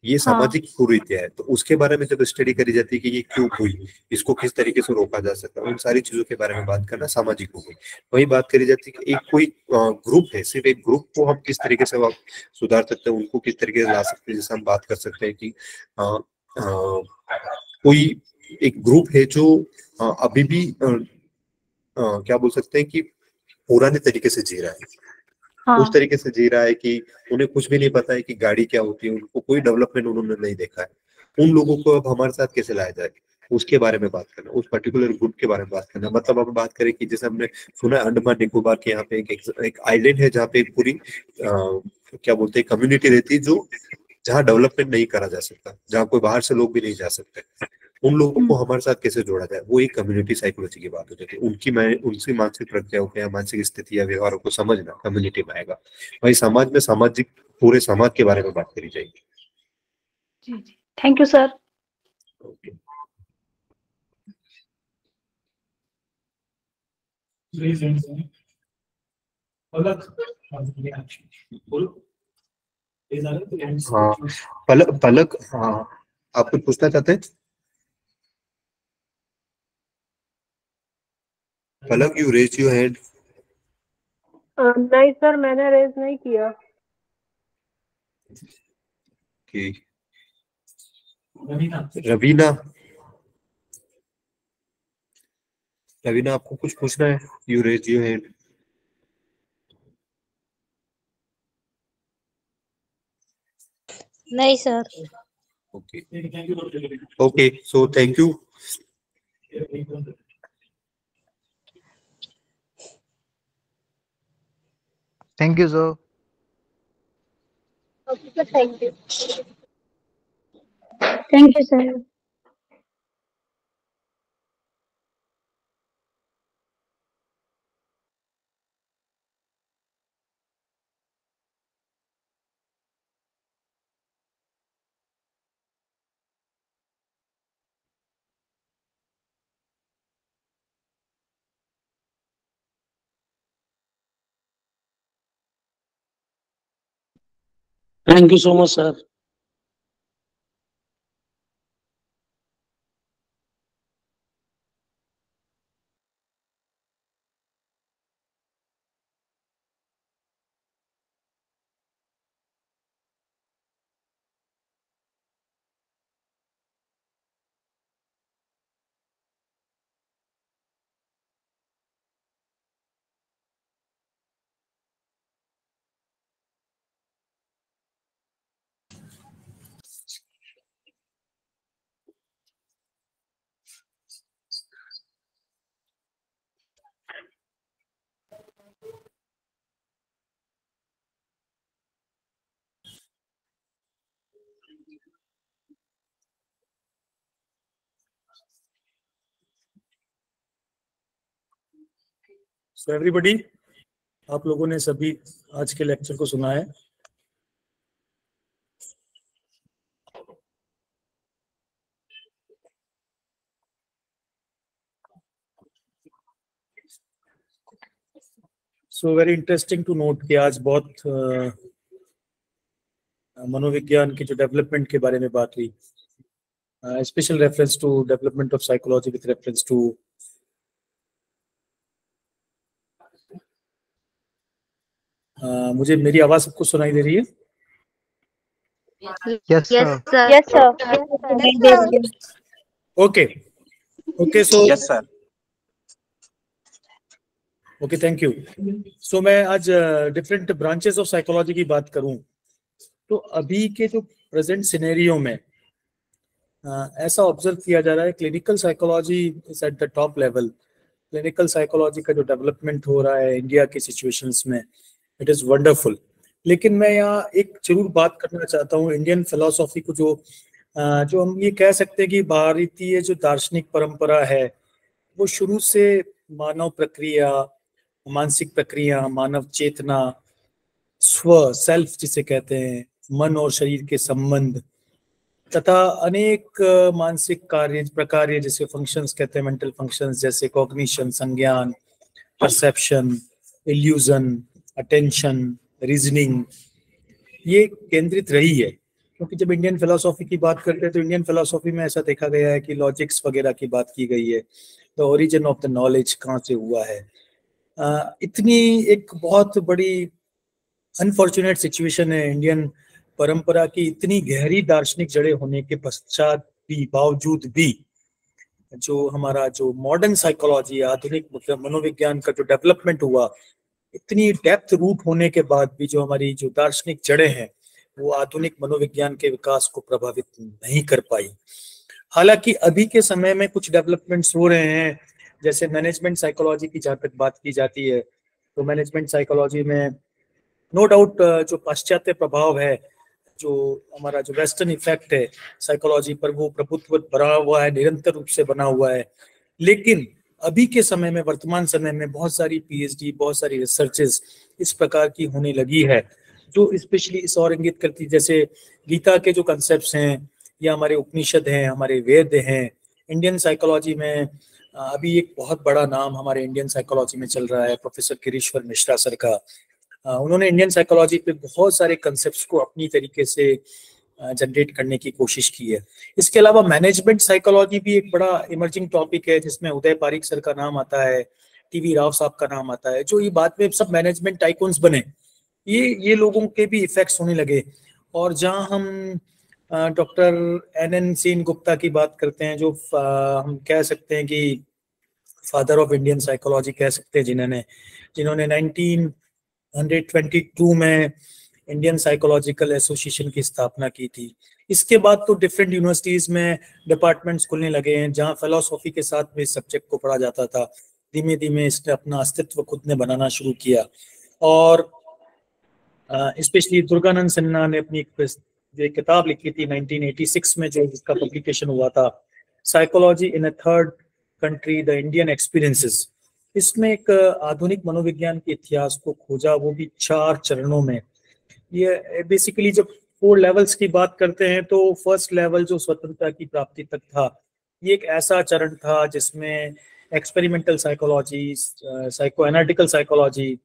ये सामाजिक कुरीतियां है। तो उसके बारे में जब स्टडी करी जाती है कि ये क्यों हुई, इसको किस तरीके से रोका जा सकता है, उन सारी चीजों के बारे में बात करना सामाजिक हो गई। वही बात करी जाती है कि एक कोई ग्रुप है, सिर्फ एक ग्रुप को हम किस तरीके से सुधार सकते हैं, उनको किस तरीके से ला सकते हैं। जैसे हम बात कर सकते हैं कि कोई एक ग्रुप है जो अभी भी क्या बोल सकते हैं कि पुराने तरीके से जी रहा है। उस तरीके से जी रहा है कि उन्हें कुछ भी नहीं पता है कि गाड़ी क्या होती है, उनको कोई डेवलपमेंट उन्होंने नहीं देखा है। उन लोगों को अब हमारे साथ कैसे लाया जाए, उसके बारे में बात करना, उस पर्टिकुलर ग्रुप के बारे में बात करना। मतलब अब बात करें कि जैसे हमने सुना है अंडमान निकोबार के यहाँ पे एक आइलैंड है जहाँ पे एक पूरी क्या बोलते हैं कम्युनिटी रहती है, जो जहाँ डेवलपमेंट नहीं करा जा सकता, जहाँ कोई बाहर से लोग भी नहीं जा सकते। उन लोगों को हमारे साथ कैसे जोड़ा जाए, वो एक कम्युनिटी साइकोलॉजी की बात होती है। उनकी मानसिक प्रक्रियाओं को या मानसिक स्थिति या व्यवहारों को समझना कम्युनिटी में आएगा। वही समाज में सामाजिक पूरे समाज के बारे में बात करी जाएगी। जी जी, थैंक यू सर। ओके। हाँ पलक, हाँ आप कुछ पूछना चाहते हैं? Palak, you raise your hand. नहीं सर, मैंने रेज नहीं किया। रवीना, रवीना आपको कुछ पूछना है? You raise your hand. नहीं sir. Okay okay, so thank you. Thank you sir. Okay, thank you. Thank you, sir. Thank you so much, sir. So everybody, आप लोगों ने सभी आज के लेक्चर को सुना है। So very interesting to note कि आज बहुत मनोविज्ञान की जो डेवलपमेंट के बारे में बात हुई, special reference to development of psychology with reference to मुझे मेरी आवाज सबको सुनाई दे रही है? Yes, sir. Yes, sir. Okay okay so yes sir. Okay, thank you. So मैं आज डिफरेंट ब्रांचेस ऑफ साइकोलॉजी की बात करूं तो अभी के जो प्रेजेंट सिनेरियो में ऐसा ऑब्जर्व किया जा रहा है, clinical psychology is at the top level. Clinical psychology का जो डेवलपमेंट हो रहा है इंडिया की सिचुएशंस में, इट इज वंडरफुल। लेकिन मैं यहाँ एक जरूर बात करना चाहता हूँ इंडियन फिलोसॉफी को, जो हम ये कह सकते हैं कि भारतीय जो दार्शनिक परंपरा है वो शुरू से मानव प्रक्रिया, मानसिक प्रक्रिया, मानव चेतना, स्व सेल्फ जिसे कहते हैं, मन और शरीर के संबंध तथा अनेक मानसिक कार्य प्रकार जैसे फंक्शंस कहते हैं, मेंटल फंक्शंस जैसे कॉग्निशन, संज्ञान, परसेप्शन, इल्यूजन, अटेंशन, रीजनिंग, ये केंद्रित रही है। क्योंकि जब इंडियन फिलोसॉफी की बात करते हैं तो इंडियन फिलोसॉफी में ऐसा देखा गया है कि लॉजिक्स वगैरह की बात की गई है, the origin of the knowledge कहाँ से हुआ है। इतनी एक बहुत बड़ी अनफॉर्चुनेट सिचुएशन है इंडियन परंपरा की, इतनी गहरी दार्शनिक जड़ें होने के पश्चात भी, बावजूद भी जो हमारा जो मॉडर्न साइकोलॉजी, आधुनिक मनोविज्ञान का जो डेवलपमेंट हुआ, इतनी डेप्थ रूट होने के बाद भी जो हमारी जो दार्शनिक जड़ें हैं वो आधुनिक मनोविज्ञान के विकास को प्रभावित नहीं कर पाई। हालांकि अभी के समय में कुछ डेवलपमेंट्स हो रहे हैं, जैसे मैनेजमेंट साइकोलॉजी की जहाँ तक बात की जाती है तो मैनेजमेंट साइकोलॉजी में नो डाउट जो पाश्चात्य प्रभाव है, जो हमारा जो वेस्टर्न इफेक्ट है साइकोलॉजी पर, वो प्रभुत्व बना हुआ है, निरंतर रूप से बना हुआ है। लेकिन अभी के समय में, वर्तमान समय में बहुत सारी पीएचडी, बहुत सारी रिसर्चेस इस प्रकार की होने लगी है जो स्पेशली इस और इंगित करती, जैसे गीता के जो कंसेप्ट्स हैं या हमारे उपनिषद हैं, हमारे वेद हैं। इंडियन साइकोलॉजी में अभी एक बहुत बड़ा नाम हमारे इंडियन साइकोलॉजी में चल रहा है, प्रोफेसर गिरीश्वर मिश्रा सर का। उन्होंने इंडियन साइकोलॉजी पे बहुत सारे कंसेप्ट्स को अपनी तरीके से जनरेट करने की कोशिश की है। इसके अलावा मैनेजमेंट साइकोलॉजी भी एक बड़ा इमर्जिंग टॉपिक है जिसमें उदय पारिक सर का नाम आता है, टीवी राव साहब का नाम आता है, जो ये बाद में सब मैनेजमेंट टाइकून्स बने। ये लोगों के भी इफेक्ट्स होने लगे। और जहां हम डॉक्टर NN सेन गुप्ता की बात करते हैं, जो हम कह सकते हैं कि फादर ऑफ इंडियन साइकोलॉजी कह सकते हैं, जिन्होंने 1922 में इंडियन साइकोलॉजिकल एसोसिएशन की स्थापना की थी। इसके बाद तो डिफरेंट यूनिवर्सिटीज में डिपार्टमेंट्स खुलने लगे हैं जहां फिलोसॉफी के साथ में इस सब्जेक्ट को पढ़ा जाता था। धीमे धीमे इसने अपना अस्तित्व खुद ने बनाना शुरू किया। और स्पेशली दुर्गानंद सिन्हा ने अपनी एक किताब लिखी थी 1986 में, जो इसका पब्लिकेशन हुआ था, psychology in a third country the Indian experiences. इसमें एक आधुनिक मनोविज्ञान के इतिहास को खोजा, वो भी 4 चरणों में। ये बेसिकली जब 4 लेवल्स की बात करते हैं तो फर्स्ट लेवल जो स्वतंत्रता की प्राप्ति तक था, ये एक ऐसा चरण था जिसमें experimental psychology, psycho analytical psychology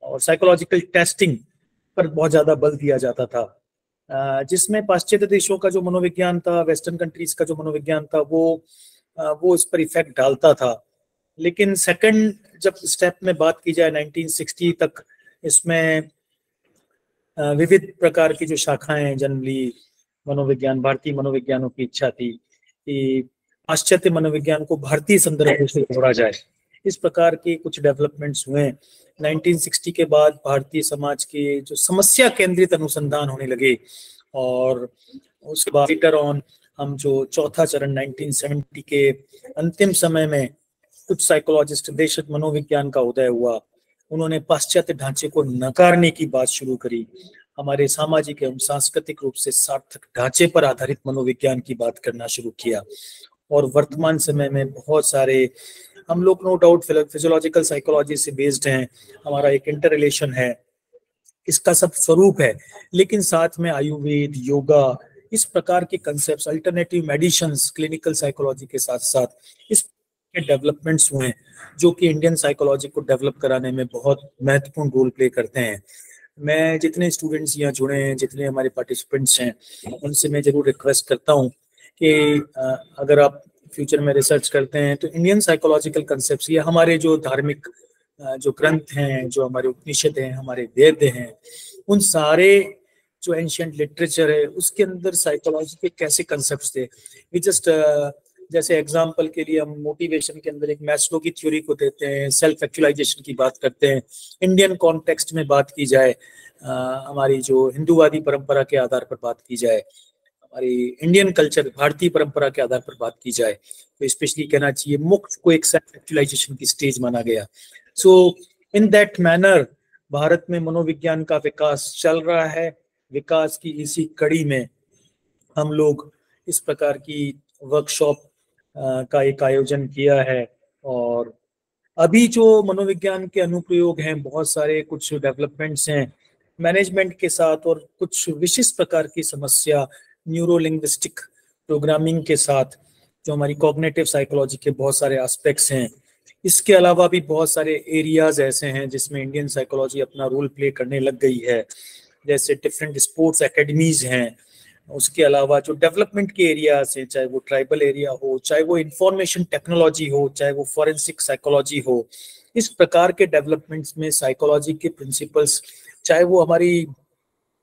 और साइकोलॉजिकल टेस्टिंग पर बहुत ज्यादा बल दिया जाता था, जिसमें पाश्चात्य देशों का जो मनोविज्ञान था, वेस्टर्न कंट्रीज का जो मनोविज्ञान था, वो इस पर इफेक्ट डालता था। लेकिन सेकंड जब स्टेप में बात की जाए 1960 तक, इसमें विविध प्रकार की जो शाखाएं जन्म ली मनोविज्ञान, भारतीय मनोविज्ञानों की इच्छा थी कि पाश्चात्य मनोविज्ञान को भारतीय संदर्भ से जोड़ा जाए। इस प्रकार के कुछ डेवलपमेंट्स हुए 1960 के बाद। भारतीय समाज के जो समस्या केंद्रित अनुसंधान होने लगे, और उसके बाद लेटर ऑन हम जो चौथा चरण 1970 के अंतिम समय में कुछ साइकोलॉजिस्ट, देशज मनोविज्ञान का उदय हुआ। उन्होंने पाश्चात्य ढांचे को नकारने की बात शुरू करी, हमारे सामाजिक एवं सांस्कृतिक रूप से सार्थक ढांचे पर आधारित मनोविज्ञान की बात करना शुरू किया। और वर्तमान समय में बहुत सारे, हम लोग नो डाउट फिजियोलॉजिकल साइकोलॉजी से बेस्ड हैं, हमारा एक इंटर रिलेशन है, इसका सब स्वरूप है, लेकिन साथ में आयुर्वेद, योगा, इस प्रकार के concept, alternative medicines, clinical psychology के साथ साथ इस डेवलपमेंट्स हुए जो कि इंडियन साइकोलॉजी को डेवलप कराने में बहुत महत्वपूर्ण रोल प्ले करते हैं। मैं जितने स्टूडेंट्स यहाँ जुड़े हैं, जितने हमारे पार्टिसिपेंट्स हैं, उनसे मैं जरूर रिक्वेस्ट करता हूँ कि अगर आप फ्यूचर में रिसर्च करते हैं तो इंडियन साइकोलॉजिकल कंसेप्ट्स, ये हमारे जो धार्मिक जो ग्रंथ हैं, जो हमारे उपनिषद हैं, हमारे वेद हैं, उन सारे जो एंशिएंट लिटरेचर है उसके अंदर साइकोलॉजी के कैसे कंसेप्ट्स थे। वी जस्ट जैसे एग्जाम्पल के लिए हम मोटिवेशन के अंदर एक मैस्लो की थ्योरी को देते हैं, सेल्फ एक्चुअलाइजेशन की बात करते हैं। इंडियन कॉन्टेक्स्ट में बात की जाए, हमारी जो हिंदूवादी परंपरा के आधार पर बात की जाए, हमारी इंडियन कल्चर, भारतीय परंपरा के आधार पर बात की जाए, तो स्पेशली कहना चाहिए मोक्ष को एक सेल्फ एक्चुअलाइजेशन की स्टेज माना गया। सो इन दैट मैनर भारत में मनोविज्ञान का विकास चल रहा है। विकास की इसी कड़ी में हम लोग इस प्रकार की वर्कशॉप का एक आयोजन किया है, और अभी जो मनोविज्ञान के अनुप्रयोग हैं, बहुत सारे कुछ डेवलपमेंट्स हैं मैनेजमेंट के साथ, और कुछ विशिष्ट प्रकार की समस्या न्यूरो लिंग्विस्टिक प्रोग्रामिंग के साथ, जो हमारी कॉग्निटिव साइकोलॉजी के बहुत सारे एस्पेक्ट्स हैं। इसके अलावा भी बहुत सारे एरियाज ऐसे हैं जिसमें इंडियन साइकोलॉजी अपना रोल प्ले करने लग गई है, जैसे डिफरेंट स्पोर्ट्स एकेडमीज हैं। उसके अलावा जो डेवलपमेंट के एरियाज हैं, चाहे वो ट्राइबल एरिया हो, चाहे वो इंफॉर्मेशन टेक्नोलॉजी हो, चाहे वो फॉरेंसिक साइकोलॉजी हो, इस प्रकार के डेवलपमेंट्स में साइकोलॉजी के प्रिंसिपल्स, चाहे वो हमारी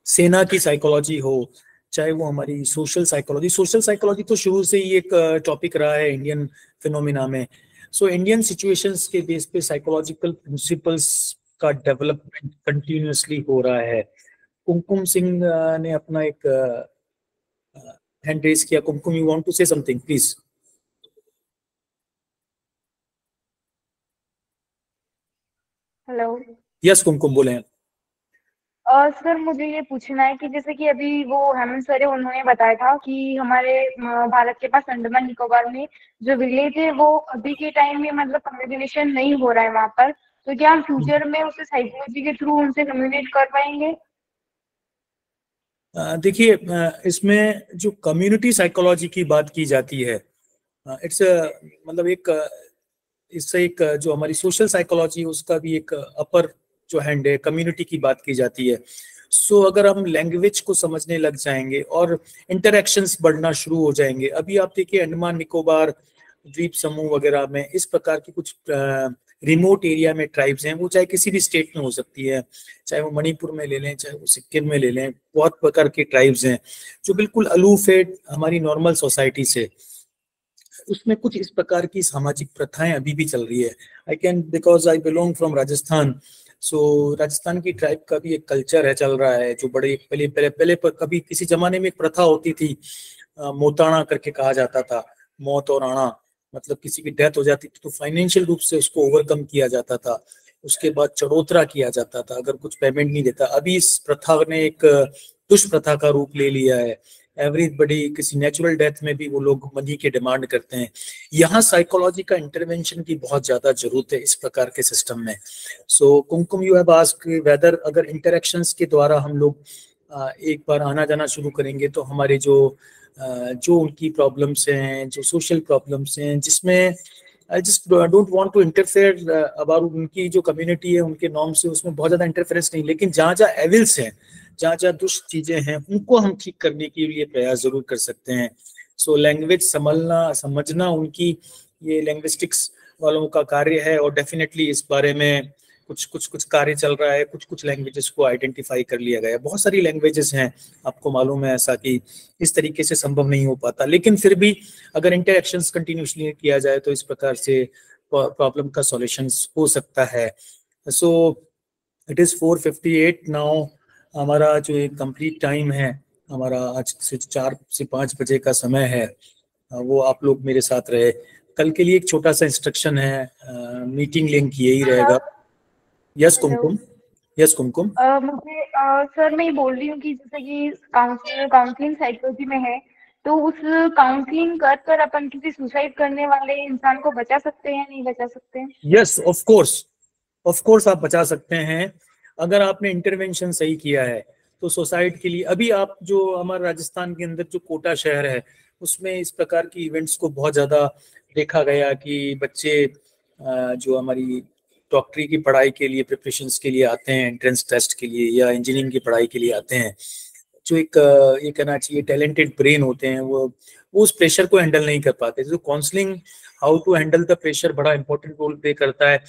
सेना की साइकोलॉजी हो, चाहे वो हमारी सोशल साइकोलॉजी तो शुरू से ही एक टॉपिक रहा है इंडियन फिनोमिना में। सो इंडियन सिचुएशंस के बेस पे साइकोलॉजिकल प्रिंसिपल्स का डेवलपमेंट कंटिन्यूअसली हो रहा है। कुमकुम सिंह ने अपना एक हैंड रेज किया। Kumkum, you want to say something please? Hello. Yes Kumkum, बोले। सर मुझे ये पूछना है कि जैसे कि अभी वो हेमंत सर है, उन्होंने बताया था कि हमारे भारत के पास अंडमान निकोबार में जो विलेज है वो अभी के टाइम में मतलब कम्युनिकेशन नहीं हो रहा है वहाँ पर, तो क्या हम फ्यूचर में उसे साइकोलॉजी के थ्रू उनसे कम्युनिकेट कर पाएंगे? देखिए, इसमें जो कम्युनिटी साइकोलॉजी की बात की जाती है, इट्स मतलब एक इससे एक जो हमारी सोशल साइकोलॉजी है उसका भी एक अपर जो हैंड है, कम्युनिटी की बात की जाती है। सो अगर हम लैंग्वेज को समझने लग जाएंगे और इंटरेक्शंस बढ़ना शुरू हो जाएंगे, अभी आप देखिए अंडमान निकोबार द्वीप समूह वगैरह में इस प्रकार की कुछ रिमोट एरिया में ट्राइब्स हैं, वो चाहे किसी भी स्टेट में हो सकती है, चाहे वो मणिपुर में ले लें, चाहे वो सिक्किम में ले लें, बहुत प्रकार के ट्राइब्स हैं जो बिल्कुल अलूफ है हमारी नॉर्मल सोसाइटी से। उसमें कुछ इस प्रकार की सामाजिक प्रथाएं अभी भी चल रही है। I can, because I belong from Rajasthan, so Rajasthan की ट्राइब का भी एक कल्चर है, चल रहा है, जो बड़े पहले कभी किसी जमाने में एक प्रथा होती थी, मोताणा करके कहा जाता था, मौत और आना, मतलब किसी की डेथ हो जाती थी तो फाइनेंशियल रूप से उसको ओवरकम किया जाता था। उसके बाद चढ़ोतरा किया जाता था अगर कुछ पेमेंट नहीं देता। अभी इस प्रथा ने एक दुष्प्रथा का रूप ले लिया है। एवरीबडी, किसी नेचुरल डेथ में भी वो लोग मनी के डिमांड करते हैं। यहाँ साइकोलॉजी का इंटरवेंशन की बहुत ज्यादा जरूरत है इस प्रकार के सिस्टम में। सो कुमकुम, यू हैव आस्क्ड वेदर अगर इंटरेक्शंस के द्वारा हम लोग एक बार आना जाना शुरू करेंगे तो हमारे जो उनकी प्रॉब्लम्स हैं, जो सोशल प्रॉब्लम्स हैं, जिसमें I just don't want to interfere about उनकी जो कम्युनिटी है, उनके नॉर्म से, उसमें बहुत ज्यादा इंटरफेरेंस नहीं, लेकिन जहाँ जहाँ एविल्स हैं, जहाँ जहाँ दुष्ट चीजें हैं, उनको हम ठीक करने के लिए प्रयास जरूर कर सकते हैं। सो लैंग्वेज समझना उनकी, ये लैंग्विस्टिक्स वालों का कार्य है और डेफिनेटली इस बारे में कुछ कार्य चल रहा है। कुछ लैंग्वेजेस को आइडेंटिफाई कर लिया गया है। बहुत सारी लैंग्वेजेस हैं, आपको मालूम है, ऐसा कि इस तरीके से संभव नहीं हो पाता, लेकिन फिर भी अगर इंटरेक्शंस कंटिन्यूसली किया जाए तो इस प्रकार से प्रॉब्लम का सॉल्यूशन हो सकता है। So it is 4:58 now. हमारा जो एक कंप्लीट टाइम है, हमारा आज से 4 से 5 बजे का समय है, वो आप लोग मेरे साथ रहे। कल के लिए एक छोटा सा इंस्ट्रक्शन है, मीटिंग लिंक यही रहेगा। यस कुमकुम, यस कुमकुम। मुझे सर मैं ये बोल रही हूँ कि जैसे कि काउंसलिंग साइकोलॉजी में है, तो उस काउंसलिंग कर अपन किसी सुसाइड करने वाले इंसान को बचा सकते हैं, नहीं बचा सकते हैं? यस, ऑफ कोर्स आप बचा सकते हैं अगर आपने इंटरवेंशन सही किया है। तो सुसाइड के लिए अभी आप जो हमारे राजस्थान के अंदर जो कोटा शहर है, उसमें इस प्रकार की इवेंट्स को बहुत ज्यादा देखा गया कि बच्चे जो हमारी डॉक्टरी की पढ़ाई के लिए प्रिपरेशंस के लिए आते हैं, एंट्रेंस टेस्ट के लिए या इंजीनियरिंग की पढ़ाई के लिए आते हैं, जो एक ये कहना चाहिए टैलेंटेड ब्रेन होते हैं, वो उस प्रेशर को हैंडल नहीं कर पाते। जो counselling how to handle the pressure बड़ा इंपॉर्टेंट रोल प्ले करता है।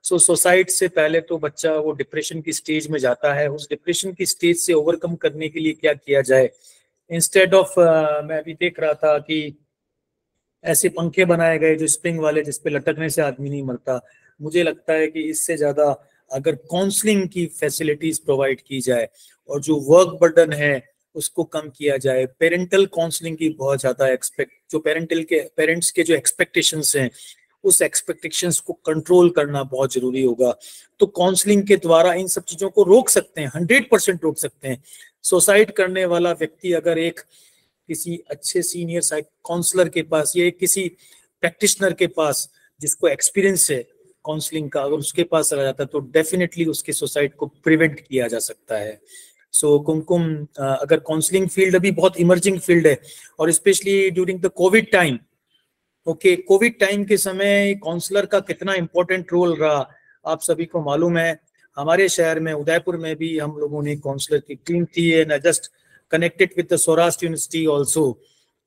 सो सुसाइड से पहले तो बच्चा वो डिप्रेशन की स्टेज में जाता है। उस डिप्रेशन की स्टेज से ओवरकम करने के लिए क्या किया जाए, इंस्टेड ऑफ मैं अभी देख रहा था कि ऐसे पंखे बनाए गए जो स्प्रिंग वाले, जिसपे लटकने से आदमी नहीं मरता। मुझे लगता है कि इससे ज्यादा अगर काउंसलिंग की फैसिलिटीज प्रोवाइड की जाए और जो वर्क बर्डन है उसको कम किया जाए, पेरेंटल काउंसलिंग की बहुत ज्यादा जो पेरेंट्स के जो एक्सपेक्टेशंस हैं, उस एक्सपेक्टेशंस को कंट्रोल करना बहुत जरूरी होगा। तो काउंसलिंग के द्वारा इन सब चीजों को रोक सकते हैं, 100% रोक सकते हैं। सुसाइड करने वाला व्यक्ति अगर एक किसी अच्छे सीनियर काउंसलर के पास या किसी प्रैक्टिशनर के पास जिसको एक्सपीरियंस है काउंसलिंग का, अगर उसके पास चला जाता है तो डेफिनेटली उसके सुसाइड को प्रिवेंट किया जा सकता है। सो कुमकुम, अगर काउंसलिंग फील्ड अभी बहुत इमर्जिंग फील्ड है और specially during the Covid time, Covid time के समय काउंसलर का कितना इंपॉर्टेंट रोल रहा आप सभी को मालूम है। हमारे शहर में उदयपुर में भी हम लोगों ने काउंसलर की टीम थी and just connected with the Saurashtra university also.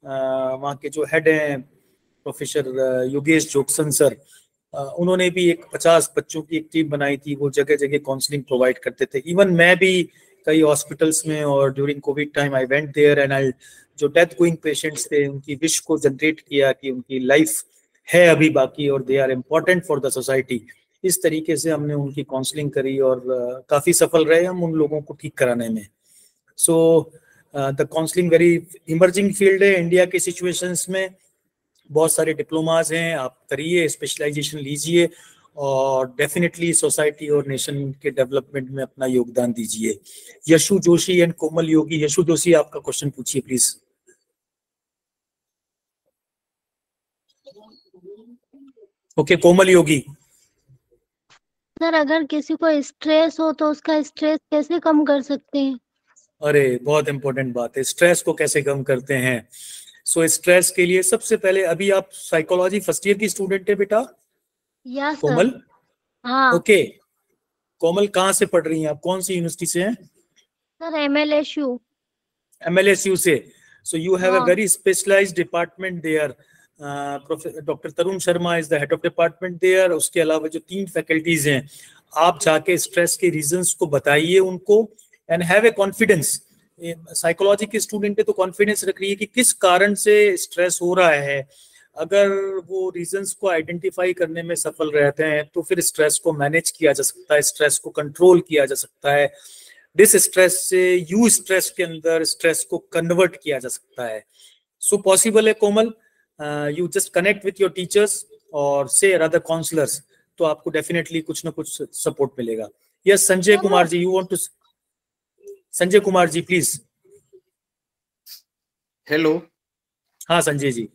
वहाँ के जो हेड हैं प्रोफेसर योगेश जोगसन सर, उन्होंने भी एक 50 बच्चों की एक टीम बनाई थी। वो जगह जगह काउंसलिंग प्रोवाइड करते थे। इवन मैं भी कई हॉस्पिटल्स में और during Covid time I went there and I जो डेथ गोइंग पेशेंट्स थे उनकी विश को जनरेट किया कि उनकी लाइफ है अभी बाकी और they are important for the society. इस तरीके से हमने उनकी काउंसलिंग करी और काफी सफल रहे हम उन लोगों को ठीक कराने में। So the counselling very emerging field है इंडिया के सिचुएशंस में। बहुत सारे डिप्लोमाज हैं, आप करिए, स्पेशलाइजेशन लीजिए और डेफिनेटली सोसाइटी और नेशन के डेवलपमेंट में अपना योगदान दीजिए। यशु जोशी एंड कोमल योगी। यशु जोशी, आपका क्वेश्चन पूछिए please. Okay, Komal Yogi. Sir, अगर किसी को स्ट्रेस हो तो उसका स्ट्रेस कैसे कम कर सकते हैं? अरे बहुत इंपॉर्टेंट बात है, स्ट्रेस को कैसे कम करते हैं। सो स्ट्रेस के लिए सबसे पहले, अभी आप साइकोलॉजी फर्स्ट ईयर की स्टूडेंट है बेटा? यस कोमल? सर। हाँ ओके कोमल, कहाँ से पढ़ रही हैं आप, कौन सी यूनिवर्सिटी से हैं? Sir, MLSU। MLSU से। सो यू हैव अ हाँ। Very specialised department there. Doctor Tarun Sharma is the head of department there. उसके अलावा जो 3 फैकल्टीज हैं, आप जाके स्ट्रेस के रीजंस को बताइए उनको and have a confidence. Psychology के स्टूडेंट है तो कॉन्फिडेंस रख रही है कि किस कारण से स्ट्रेस हो रहा है। अगर वो रीजंस को आइडेंटिफाई करने में सफल रहते हैं तो फिर स्ट्रेस को मैनेज किया जा सकता है, स्ट्रेस को कंट्रोल किया जा सकता है। डिस स्ट्रेस से यू स्ट्रेस के अंदर स्ट्रेस को कन्वर्ट किया जा सकता है। सो पॉसिबल है Komal, you just connect with your teachers और से अदर काउंसलर्स तो आपको डेफिनेटली कुछ ना कुछ सपोर्ट मिलेगा। Yes Sanjay Kumar ji, you want to, Sanjay Kumar ji please. Hello. हाँ संजय जी।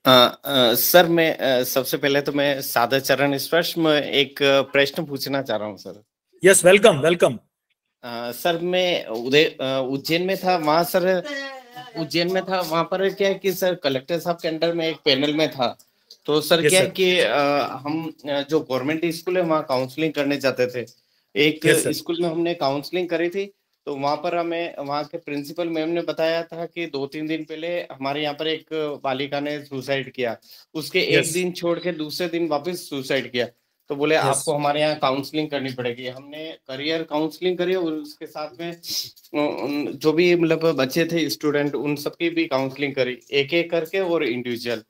सर मैं सबसे पहले तो मैं सादर चरण स्पर्श में एक प्रश्न पूछना चाह रहा हूँ sir. Yes welcome welcome. Sir मैं उज्जैन में था, वहाँ सर उज्जैन में था, वहाँ पर क्या है कि सर कलेक्टर साहब के अंडर में एक पैनल में था। तो सर क्या है कि हम जो गवर्नमेंट स्कूल है वहाँ काउंसलिंग करने जाते थे। एक स्कूल में हमने काउंसलिंग करी थी, तो वहाँ पर हमें वहाँ के प्रिंसिपल मैम ने बताया था कि 2-3 दिन पहले हमारे यहाँ पर एक बालिका ने सुसाइड किया, उसके एक दिन छोड़ के दूसरे दिन वापस सुसाइड किया। तो बोले आपको हमारे यहाँ काउंसलिंग करनी पड़ेगी। हमने करियर काउंसलिंग करी और उसके साथ में जो भी मतलब बच्चे थे स्टूडेंट, उन सबकी भी काउंसलिंग करी एक एक करके और इंडिविजुअल।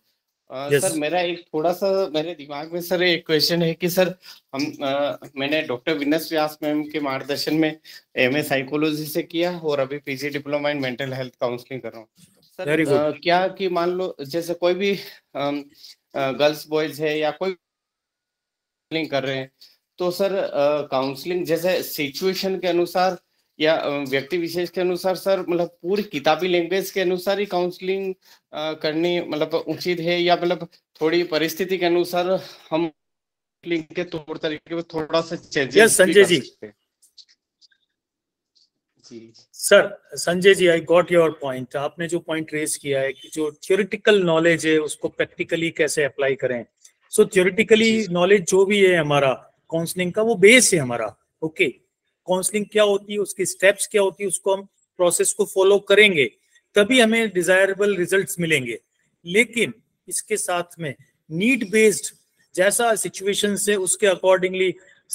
सर मेरा एक थोड़ा सा मेरे दिमाग में सर एक क्वेश्चन है कि सर मैंने डॉक्टर विनस व्यास मैम के मार्गदर्शन में एमए साइकोलॉजी से किया और अभी PG diploma in mental health counselling कर रहा हूँ सर। क्या कि मान लो जैसे कोई भी गर्ल्स बॉयज है या कोई कर रहे हैं, तो सर काउंसलिंग जैसे सिचुएशन के अनुसार या व्यक्ति विशेष के अनुसार सर मतलब पूरी किताबी लैंग्वेज के अनुसार ही काउंसलिंग करनी मतलब उचित है, या मतलब थोड़ी परिस्थिति के अनुसार हम के तौर तरीके में थोड़ा सा changes Sanjay ji. Sir Sanjay ji, I got your point. आपने जो पॉइंट रेज किया है कि जो थ्योरेटिकल नॉलेज है उसको प्रैक्टिकली कैसे अप्लाई करें। सो थ्योरेटिकली नॉलेज जो भी है हमारा काउंसलिंग का, वो बेस है हमारा। ओके, काउंसलिंग क्या होती है, उसकी स्टेप्स क्या होती है, उसको हम प्रोसेस को फॉलो करेंगे तभी हमें डिजायरेबल रिजल्ट्स मिलेंगे। लेकिन इसके साथ में नीड बेस्ड जैसा सिचुएशन से उसके अकॉर्डिंगली,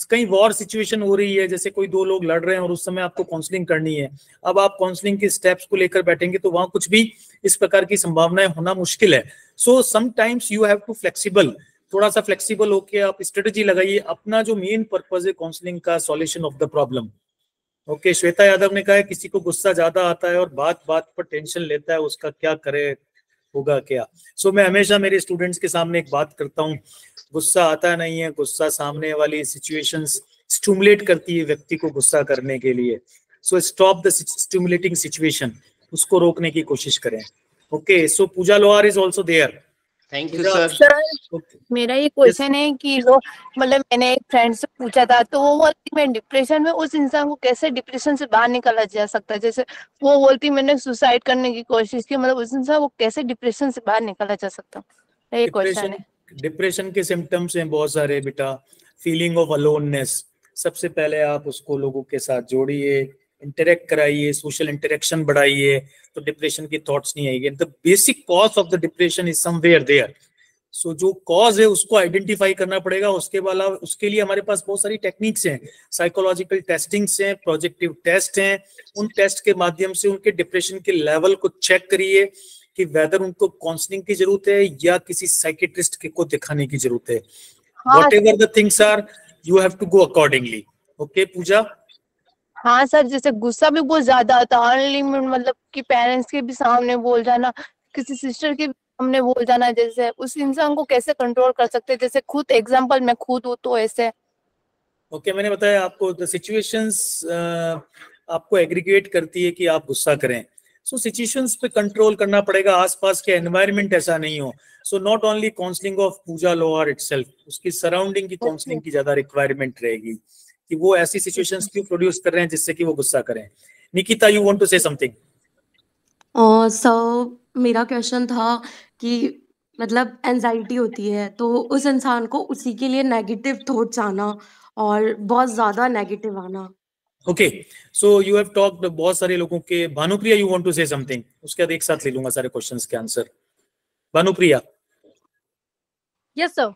कहीं वॉर सिचुएशन हो रही है, जैसे कोई दो लोग लड़ रहे हैं और उस समय आपको काउंसलिंग करनी है, अब आप काउंसलिंग के स्टेप्स को लेकर बैठेंगे तो वहां कुछ भी इस प्रकार की संभावनाएं होना मुश्किल है। So sometimes you have to flexible, थोड़ा सा फ्लेक्सिबल होके आप स्ट्रेटेजी लगाइए। अपना जो मेन पर्पज है काउंसलिंग का, solution of the problem. Okay, Shweta Yadav ने कहा है किसी को गुस्सा ज्यादा आता है और बात बात पर टेंशन लेता है, उसका क्या करे, होगा क्या। सो मैं हमेशा मेरे स्टूडेंट्स के सामने एक बात करता हूँ, गुस्सा आता नहीं है, गुस्सा सामने वाली सिचुएशंस स्टिमुलेट करती है व्यक्ति को गुस्सा करने के लिए। So stop the stimulating situation, उसको रोकने की कोशिश करें। Okay, so Pooja Lohar is also there. Thank you sir. मेरा ये क्वेश्चन है कि जो मतलब मैंने एक फ्रेंड से पूछा था, तो वो बोलती मैं डिप्रेशन में, उस इंसान को कैसे डिप्रेशन से बाहर निकाला जा सकता है। जैसे वो बोलती मैंने सुसाइड करने की कोशिश की, मतलब उस इंसान को कैसे डिप्रेशन से बाहर निकाला जा सकता है, ये क्वेश्चन है। डिप्रेशन के सिम्टम्स हैं बहुत सारे बेटा। फीलिंग ऑफ अलोननेस, सबसे पहले आप उसको लोगों के साथ जोड़िए, इंटरेक्ट कराइए, सोशल इंटरेक्शन बढ़ाइए, तो डिप्रेशन की थॉट्स नहीं आएगी। The basic cause of the depression is somewhere there. So जो कॉज है उसको आइडेंटिफाई करना पड़ेगा। उसके बाद उसके लिए हमारे पास बहुत सारी टेक्निक्स हैं, साइकोलॉजिकल टेस्टिंग्स हैं, प्रोजेक्टिव टेस्ट हैं। उन टेस्ट के माध्यम से उनके डिप्रेशन के लेवल को चेक करिए कि वेदर उनको काउंसलिंग की जरूरत है या किसी साइकेट्रिस्ट को दिखाने की जरूरत है। Whatever the things are, you have to go accordingly. Okay Pooja. हाँ सर, जैसे गुस्सा भी बहुत ज्यादा आता है, अनलिमिटेड, मतलब कि पेरेंट्स के भी सामने बोल जाना, किसी सिस्टर के भी सामने बोल जाना, जैसे उस इंसान को कैसे कंट्रोल कर सकते हैं। जैसे खुद एग्जांपल मैं खुद हूँ तो ऐसे। ओके, मैंने बताया आपको द सिचुएशंस आपको एग्रीगेट करती है कि आप गुस्सा करें। सो सिचुएशंस पे कंट्रोल करना पड़ेगा, आसपास के एनवायरनमेंट ऐसा नहीं हो। So not only counselling of Pooja Lohar itself, उसकी सराउंडिंग की काउंसलिंग की ज्यादा रिक्वायरमेंट रहेगी कि वो ऐसी सिचुएशंस क्यों प्रोड्यूस कर रहे हैं जिससे कि वो गुस्सा करें। Nikita, you want to say something? Sir मेरा क्वेश्चन था कि मतलब एंजाइटी होती है तो उस इंसान को उसी के लिए नेगेटिव थॉट्स आना और बहुत ज्यादा नेगेटिव आना। Okay, so you have talked बहुत सारे लोगों के। Bhanupriya, you want to say something? उसके बाद एक साथ ले लूंगा सारे क्वेश्चंस के answer. Bhanupriya. Yes sir.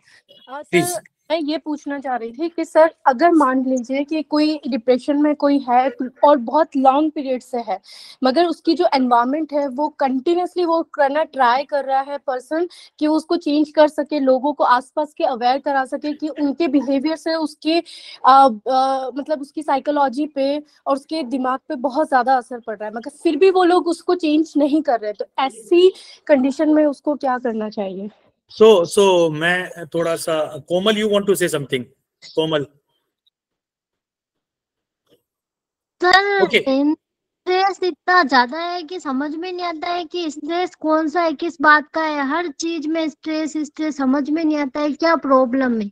Sir मैं ये पूछना चाह रही थी कि सर अगर मान लीजिए कि कोई डिप्रेशन में कोई है और बहुत लॉन्ग पीरियड से है, मगर उसकी जो एनवायरनमेंट है वो कंटिन्यूसली वो करना ट्राई कर रहा है पर्सन कि वो उसको चेंज कर सके, लोगों को आसपास के अवेयर करा सके कि उनके बिहेवियर से उसके मतलब उसकी साइकोलॉजी पे और उसके दिमाग पे बहुत ज्यादा असर पड़ रहा है, मगर फिर भी वो लोग उसको चेंज नहीं कर रहे, तो ऐसी कंडीशन में उसको क्या करना चाहिए? So मैं थोड़ा सा, कोमल, you want to say something? Komal. Sir Okay. Stress इतना ज्यादा है कि समझ में नहीं आता है कि स्ट्रेस कौन सा है, किस बात का है। हर चीज में स्ट्रेस स्ट्रेस, समझ में नहीं आता है क्या प्रॉब्लम है।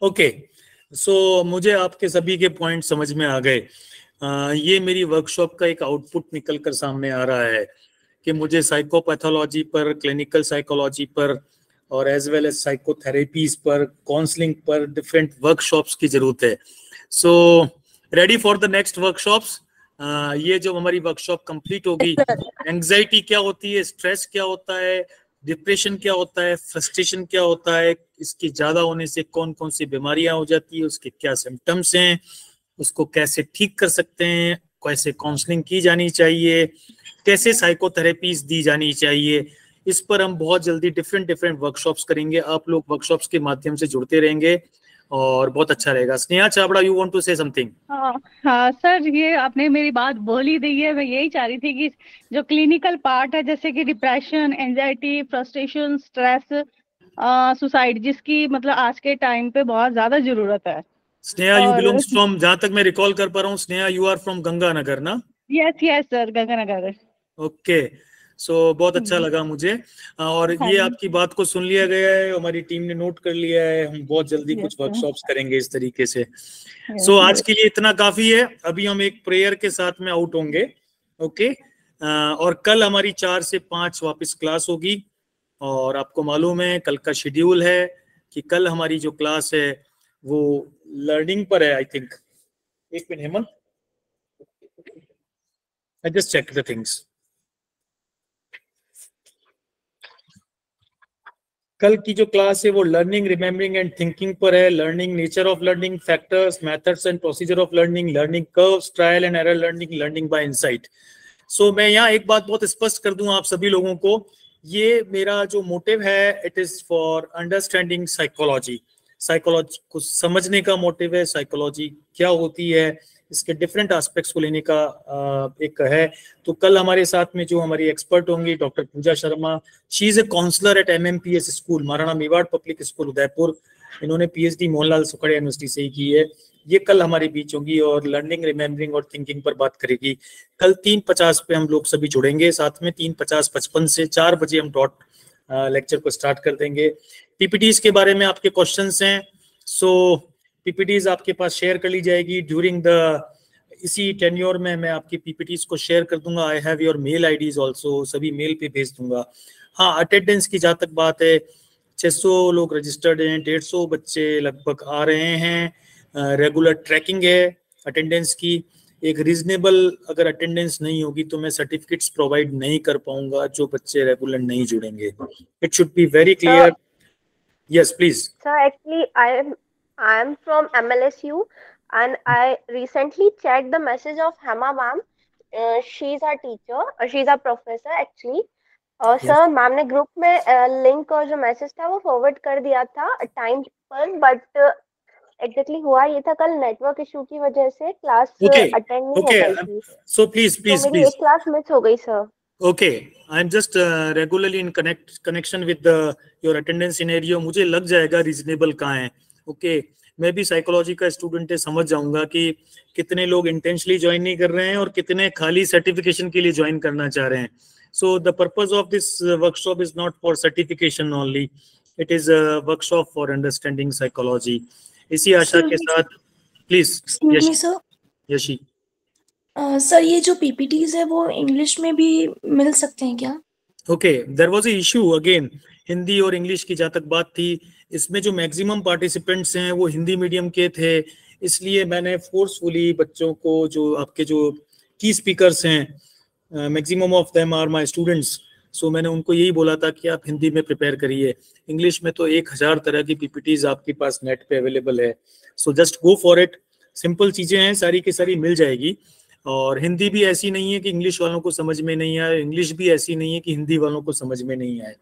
ओके, सो मुझे आपके सभी के पॉइंट समझ में आ गए। ये मेरी वर्कशॉप का एक आउटपुट निकल कर सामने आ रहा है कि मुझे साइकोपैथोलॉजी पर, क्लिनिकल साइकोलॉजी पर और एज वेल एज साइकोथेरेपीज पर, काउंसलिंग पर डिफरेंट वर्कशॉप्स की जरूरत है। So ready for the next workshops. ये जो हमारी वर्कशॉप कंप्लीट होगी, एंजाइटी क्या होती है, स्ट्रेस क्या होता है, डिप्रेशन क्या होता है, फ्रस्ट्रेशन क्या होता है, इसकी ज्यादा होने से कौन कौन सी बीमारियां हो जाती है, उसके क्या सिम्टम्स हैं, उसको कैसे ठीक कर सकते हैं, कैसे काउंसलिंग की जानी चाहिए, कैसे साइकोथेरेपीज दी जानी चाहिए, इस पर हम बहुत जल्दी डिफरेंट वर्कशॉप्स करेंगे। आप लोग वर्कशॉप्स के माध्यम से जुड़ते रहेंगे और बहुत अच्छा रहेगा। Sneha Chhabra, you want to say something? हाँ सर, ये आपने मेरी बात बोल ही दी है। मैं यही चाह रही थी कि जो क्लिनिकल पार्ट है, जैसे कि depression, anxiety, frustration, stress, suicide, जिसकी मतलब आज के टाइम पे बहुत ज्यादा जरूरत है। स्नेहा, यू बिलोंग्स फ्रॉम, जहां तक मैं रिकॉल कर पा रहा हूँ, Sneha you are from Ganganagar ना? Yes sir, Ganganagar. Okay, so बहुत अच्छा लगा मुझे, और ये आपकी बात को सुन लिया गया है, हमारी टीम ने नोट कर लिया है। हम बहुत जल्दी कुछ वर्कशॉप्स करेंगे इस तरीके से। सो आज के लिए इतना काफी है। अभी हम एक प्रेयर के साथ में आउट होंगे। ओके, और कल हमारी 4 से 5 वापस क्लास होगी, और आपको मालूम है कल का शेड्यूल है कि कल हमारी जो क्लास है वो लर्निंग पर है। आई थिंक, एक minute Hemant, I just check the things. कल की जो क्लास है वो लर्निंग, रिमेम्बरिंग एंड थिंकिंग पर है। Learning, nature of learning, factors, methods and procedure of learning, learning curves, trial and error learning, learning by insight. So मैं यहाँ एक बात बहुत स्पष्ट कर दूं आप सभी लोगों को, ये मेरा जो मोटिव है, it is for understanding psychology. Psychology को समझने का मोटिव है, साइकोलॉजी क्या होती है, इसके डिफरेंट एस्पेक्ट्स को लेने का एक है। तो कल हमारे साथ में जो हमारी एक्सपर्ट होंगी, doctor Pooja Sharma, she is a counsellor at MMPS school, Maharana Mewar public school Udaipur. इन्होंने PhD मोहनलाल सुखड़िया यूनिवर्सिटी से ही की है। ये कल हमारे बीच होंगी और लर्निंग, रिमेम्बरिंग और थिंकिंग पर बात करेगी। कल 3:50 पे हम लोग सभी जुड़ेंगे साथ में। 3:50-55 से 4 बजे हम डॉट लेक्चर को स्टार्ट कर देंगे। PPTs के बारे में आपके क्वेश्चंस हैं, सो PPTs आपके पास शेयर कर ली जाएगी ड्यूरिंग द, इसी टेन्योर में मैं आपकी PPTs को शेयर कर दूंगा। I have your mail IDs also, सभी मेल पे भेज दूंगा। हाँ, अटेंडेंस की जहाँ तक बात है, 600 लोग रजिस्टर्ड हैं, 150 बच्चे लगभग आ रहे हैं। रेगुलर ट्रैकिंग है अटेंडेंस की। एक रीजनेबल अगर अटेंडेंस नहीं होगी तो मैं सर्टिफिकेट्स प्रोवाइड नहीं कर पाऊंगा जो बच्चे रेगुलर नहीं जुड़ेंगे। It should be very clear. Yes please. Sir, actually I am from MLSU and I recently checked the message of Hema ma'am. She is our teacher, she is our professor actually. Sir, ma'am ने group में link और जो message था वो forward कर दिया था time पर, बट एग्जैक्टली हुआ ये था, कल नेटवर्क इशू की वजह से क्लास अटेंड नहीं हो पाई थी। सो प्लीज मेरी एक क्लास मिस हो गई sir. Okay, I'm just regularly in connection with your attendance scenario. मुझे लग जाएगा रीजनेबल कहाँ है। ओके, मैं भी साइकोलॉजी का स्टूडेंट है, समझ जाऊंगा कि कितने लोग इंटेंशनली ज्वाइन नहीं कर रहे हैं और कितने खाली सर्टिफिकेशन के लिए ज्वाइन करना चाह रहे हैं। So the purpose of this workshop is not for certification only, it is a workshop for understanding psychology. इसी आशा के साथ प्लीज यशी। सर, ये जो PPTs है वो इंग्लिश में भी मिल सकते हैं क्या? Okay, there was a issue again, Hindi और इंग्लिश की जहाँ तक बात थी, इसमें जो मैक्सिमम पार्टिसिपेंट्स हैं वो हिंदी मीडियम के थे, इसलिए मैंने फोर्सफुली बच्चों को, जो आपके जो की स्पीकर्स हैं, maximum of them are my students, so मैंने उनको यही बोला था कि आप हिंदी में प्रिपेयर करिए। इंग्लिश में तो 1000 तरह की PPTs आपके पास नेट पे अवेलेबल है, so just go for it. Simple चीजें हैं, सारी की सारी मिल जाएगी। और हिंदी भी ऐसी नहीं है कि इंग्लिश वालों को समझ में नहीं आए, इंग्लिश भी ऐसी नहीं है कि हिंदी वालों को समझ में नहीं आए।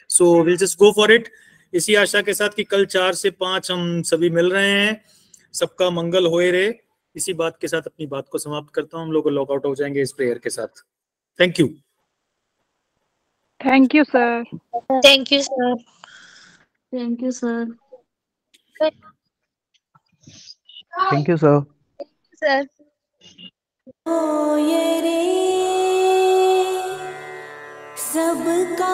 So will just go for it, इसी आशा के साथ कि कल 4 से 5 हम सभी मिल रहे हैं। सबका मंगल होए रहे, इसी बात के साथ अपनी बात को समाप्त करता हूँ। हम लोग लॉग आउट हो जाएंगे इस प्रेयर के साथ। Thank you. Thank you sir. Thank you sir. Thank you sir. Thank you sir. Sir ओ ये रे सबका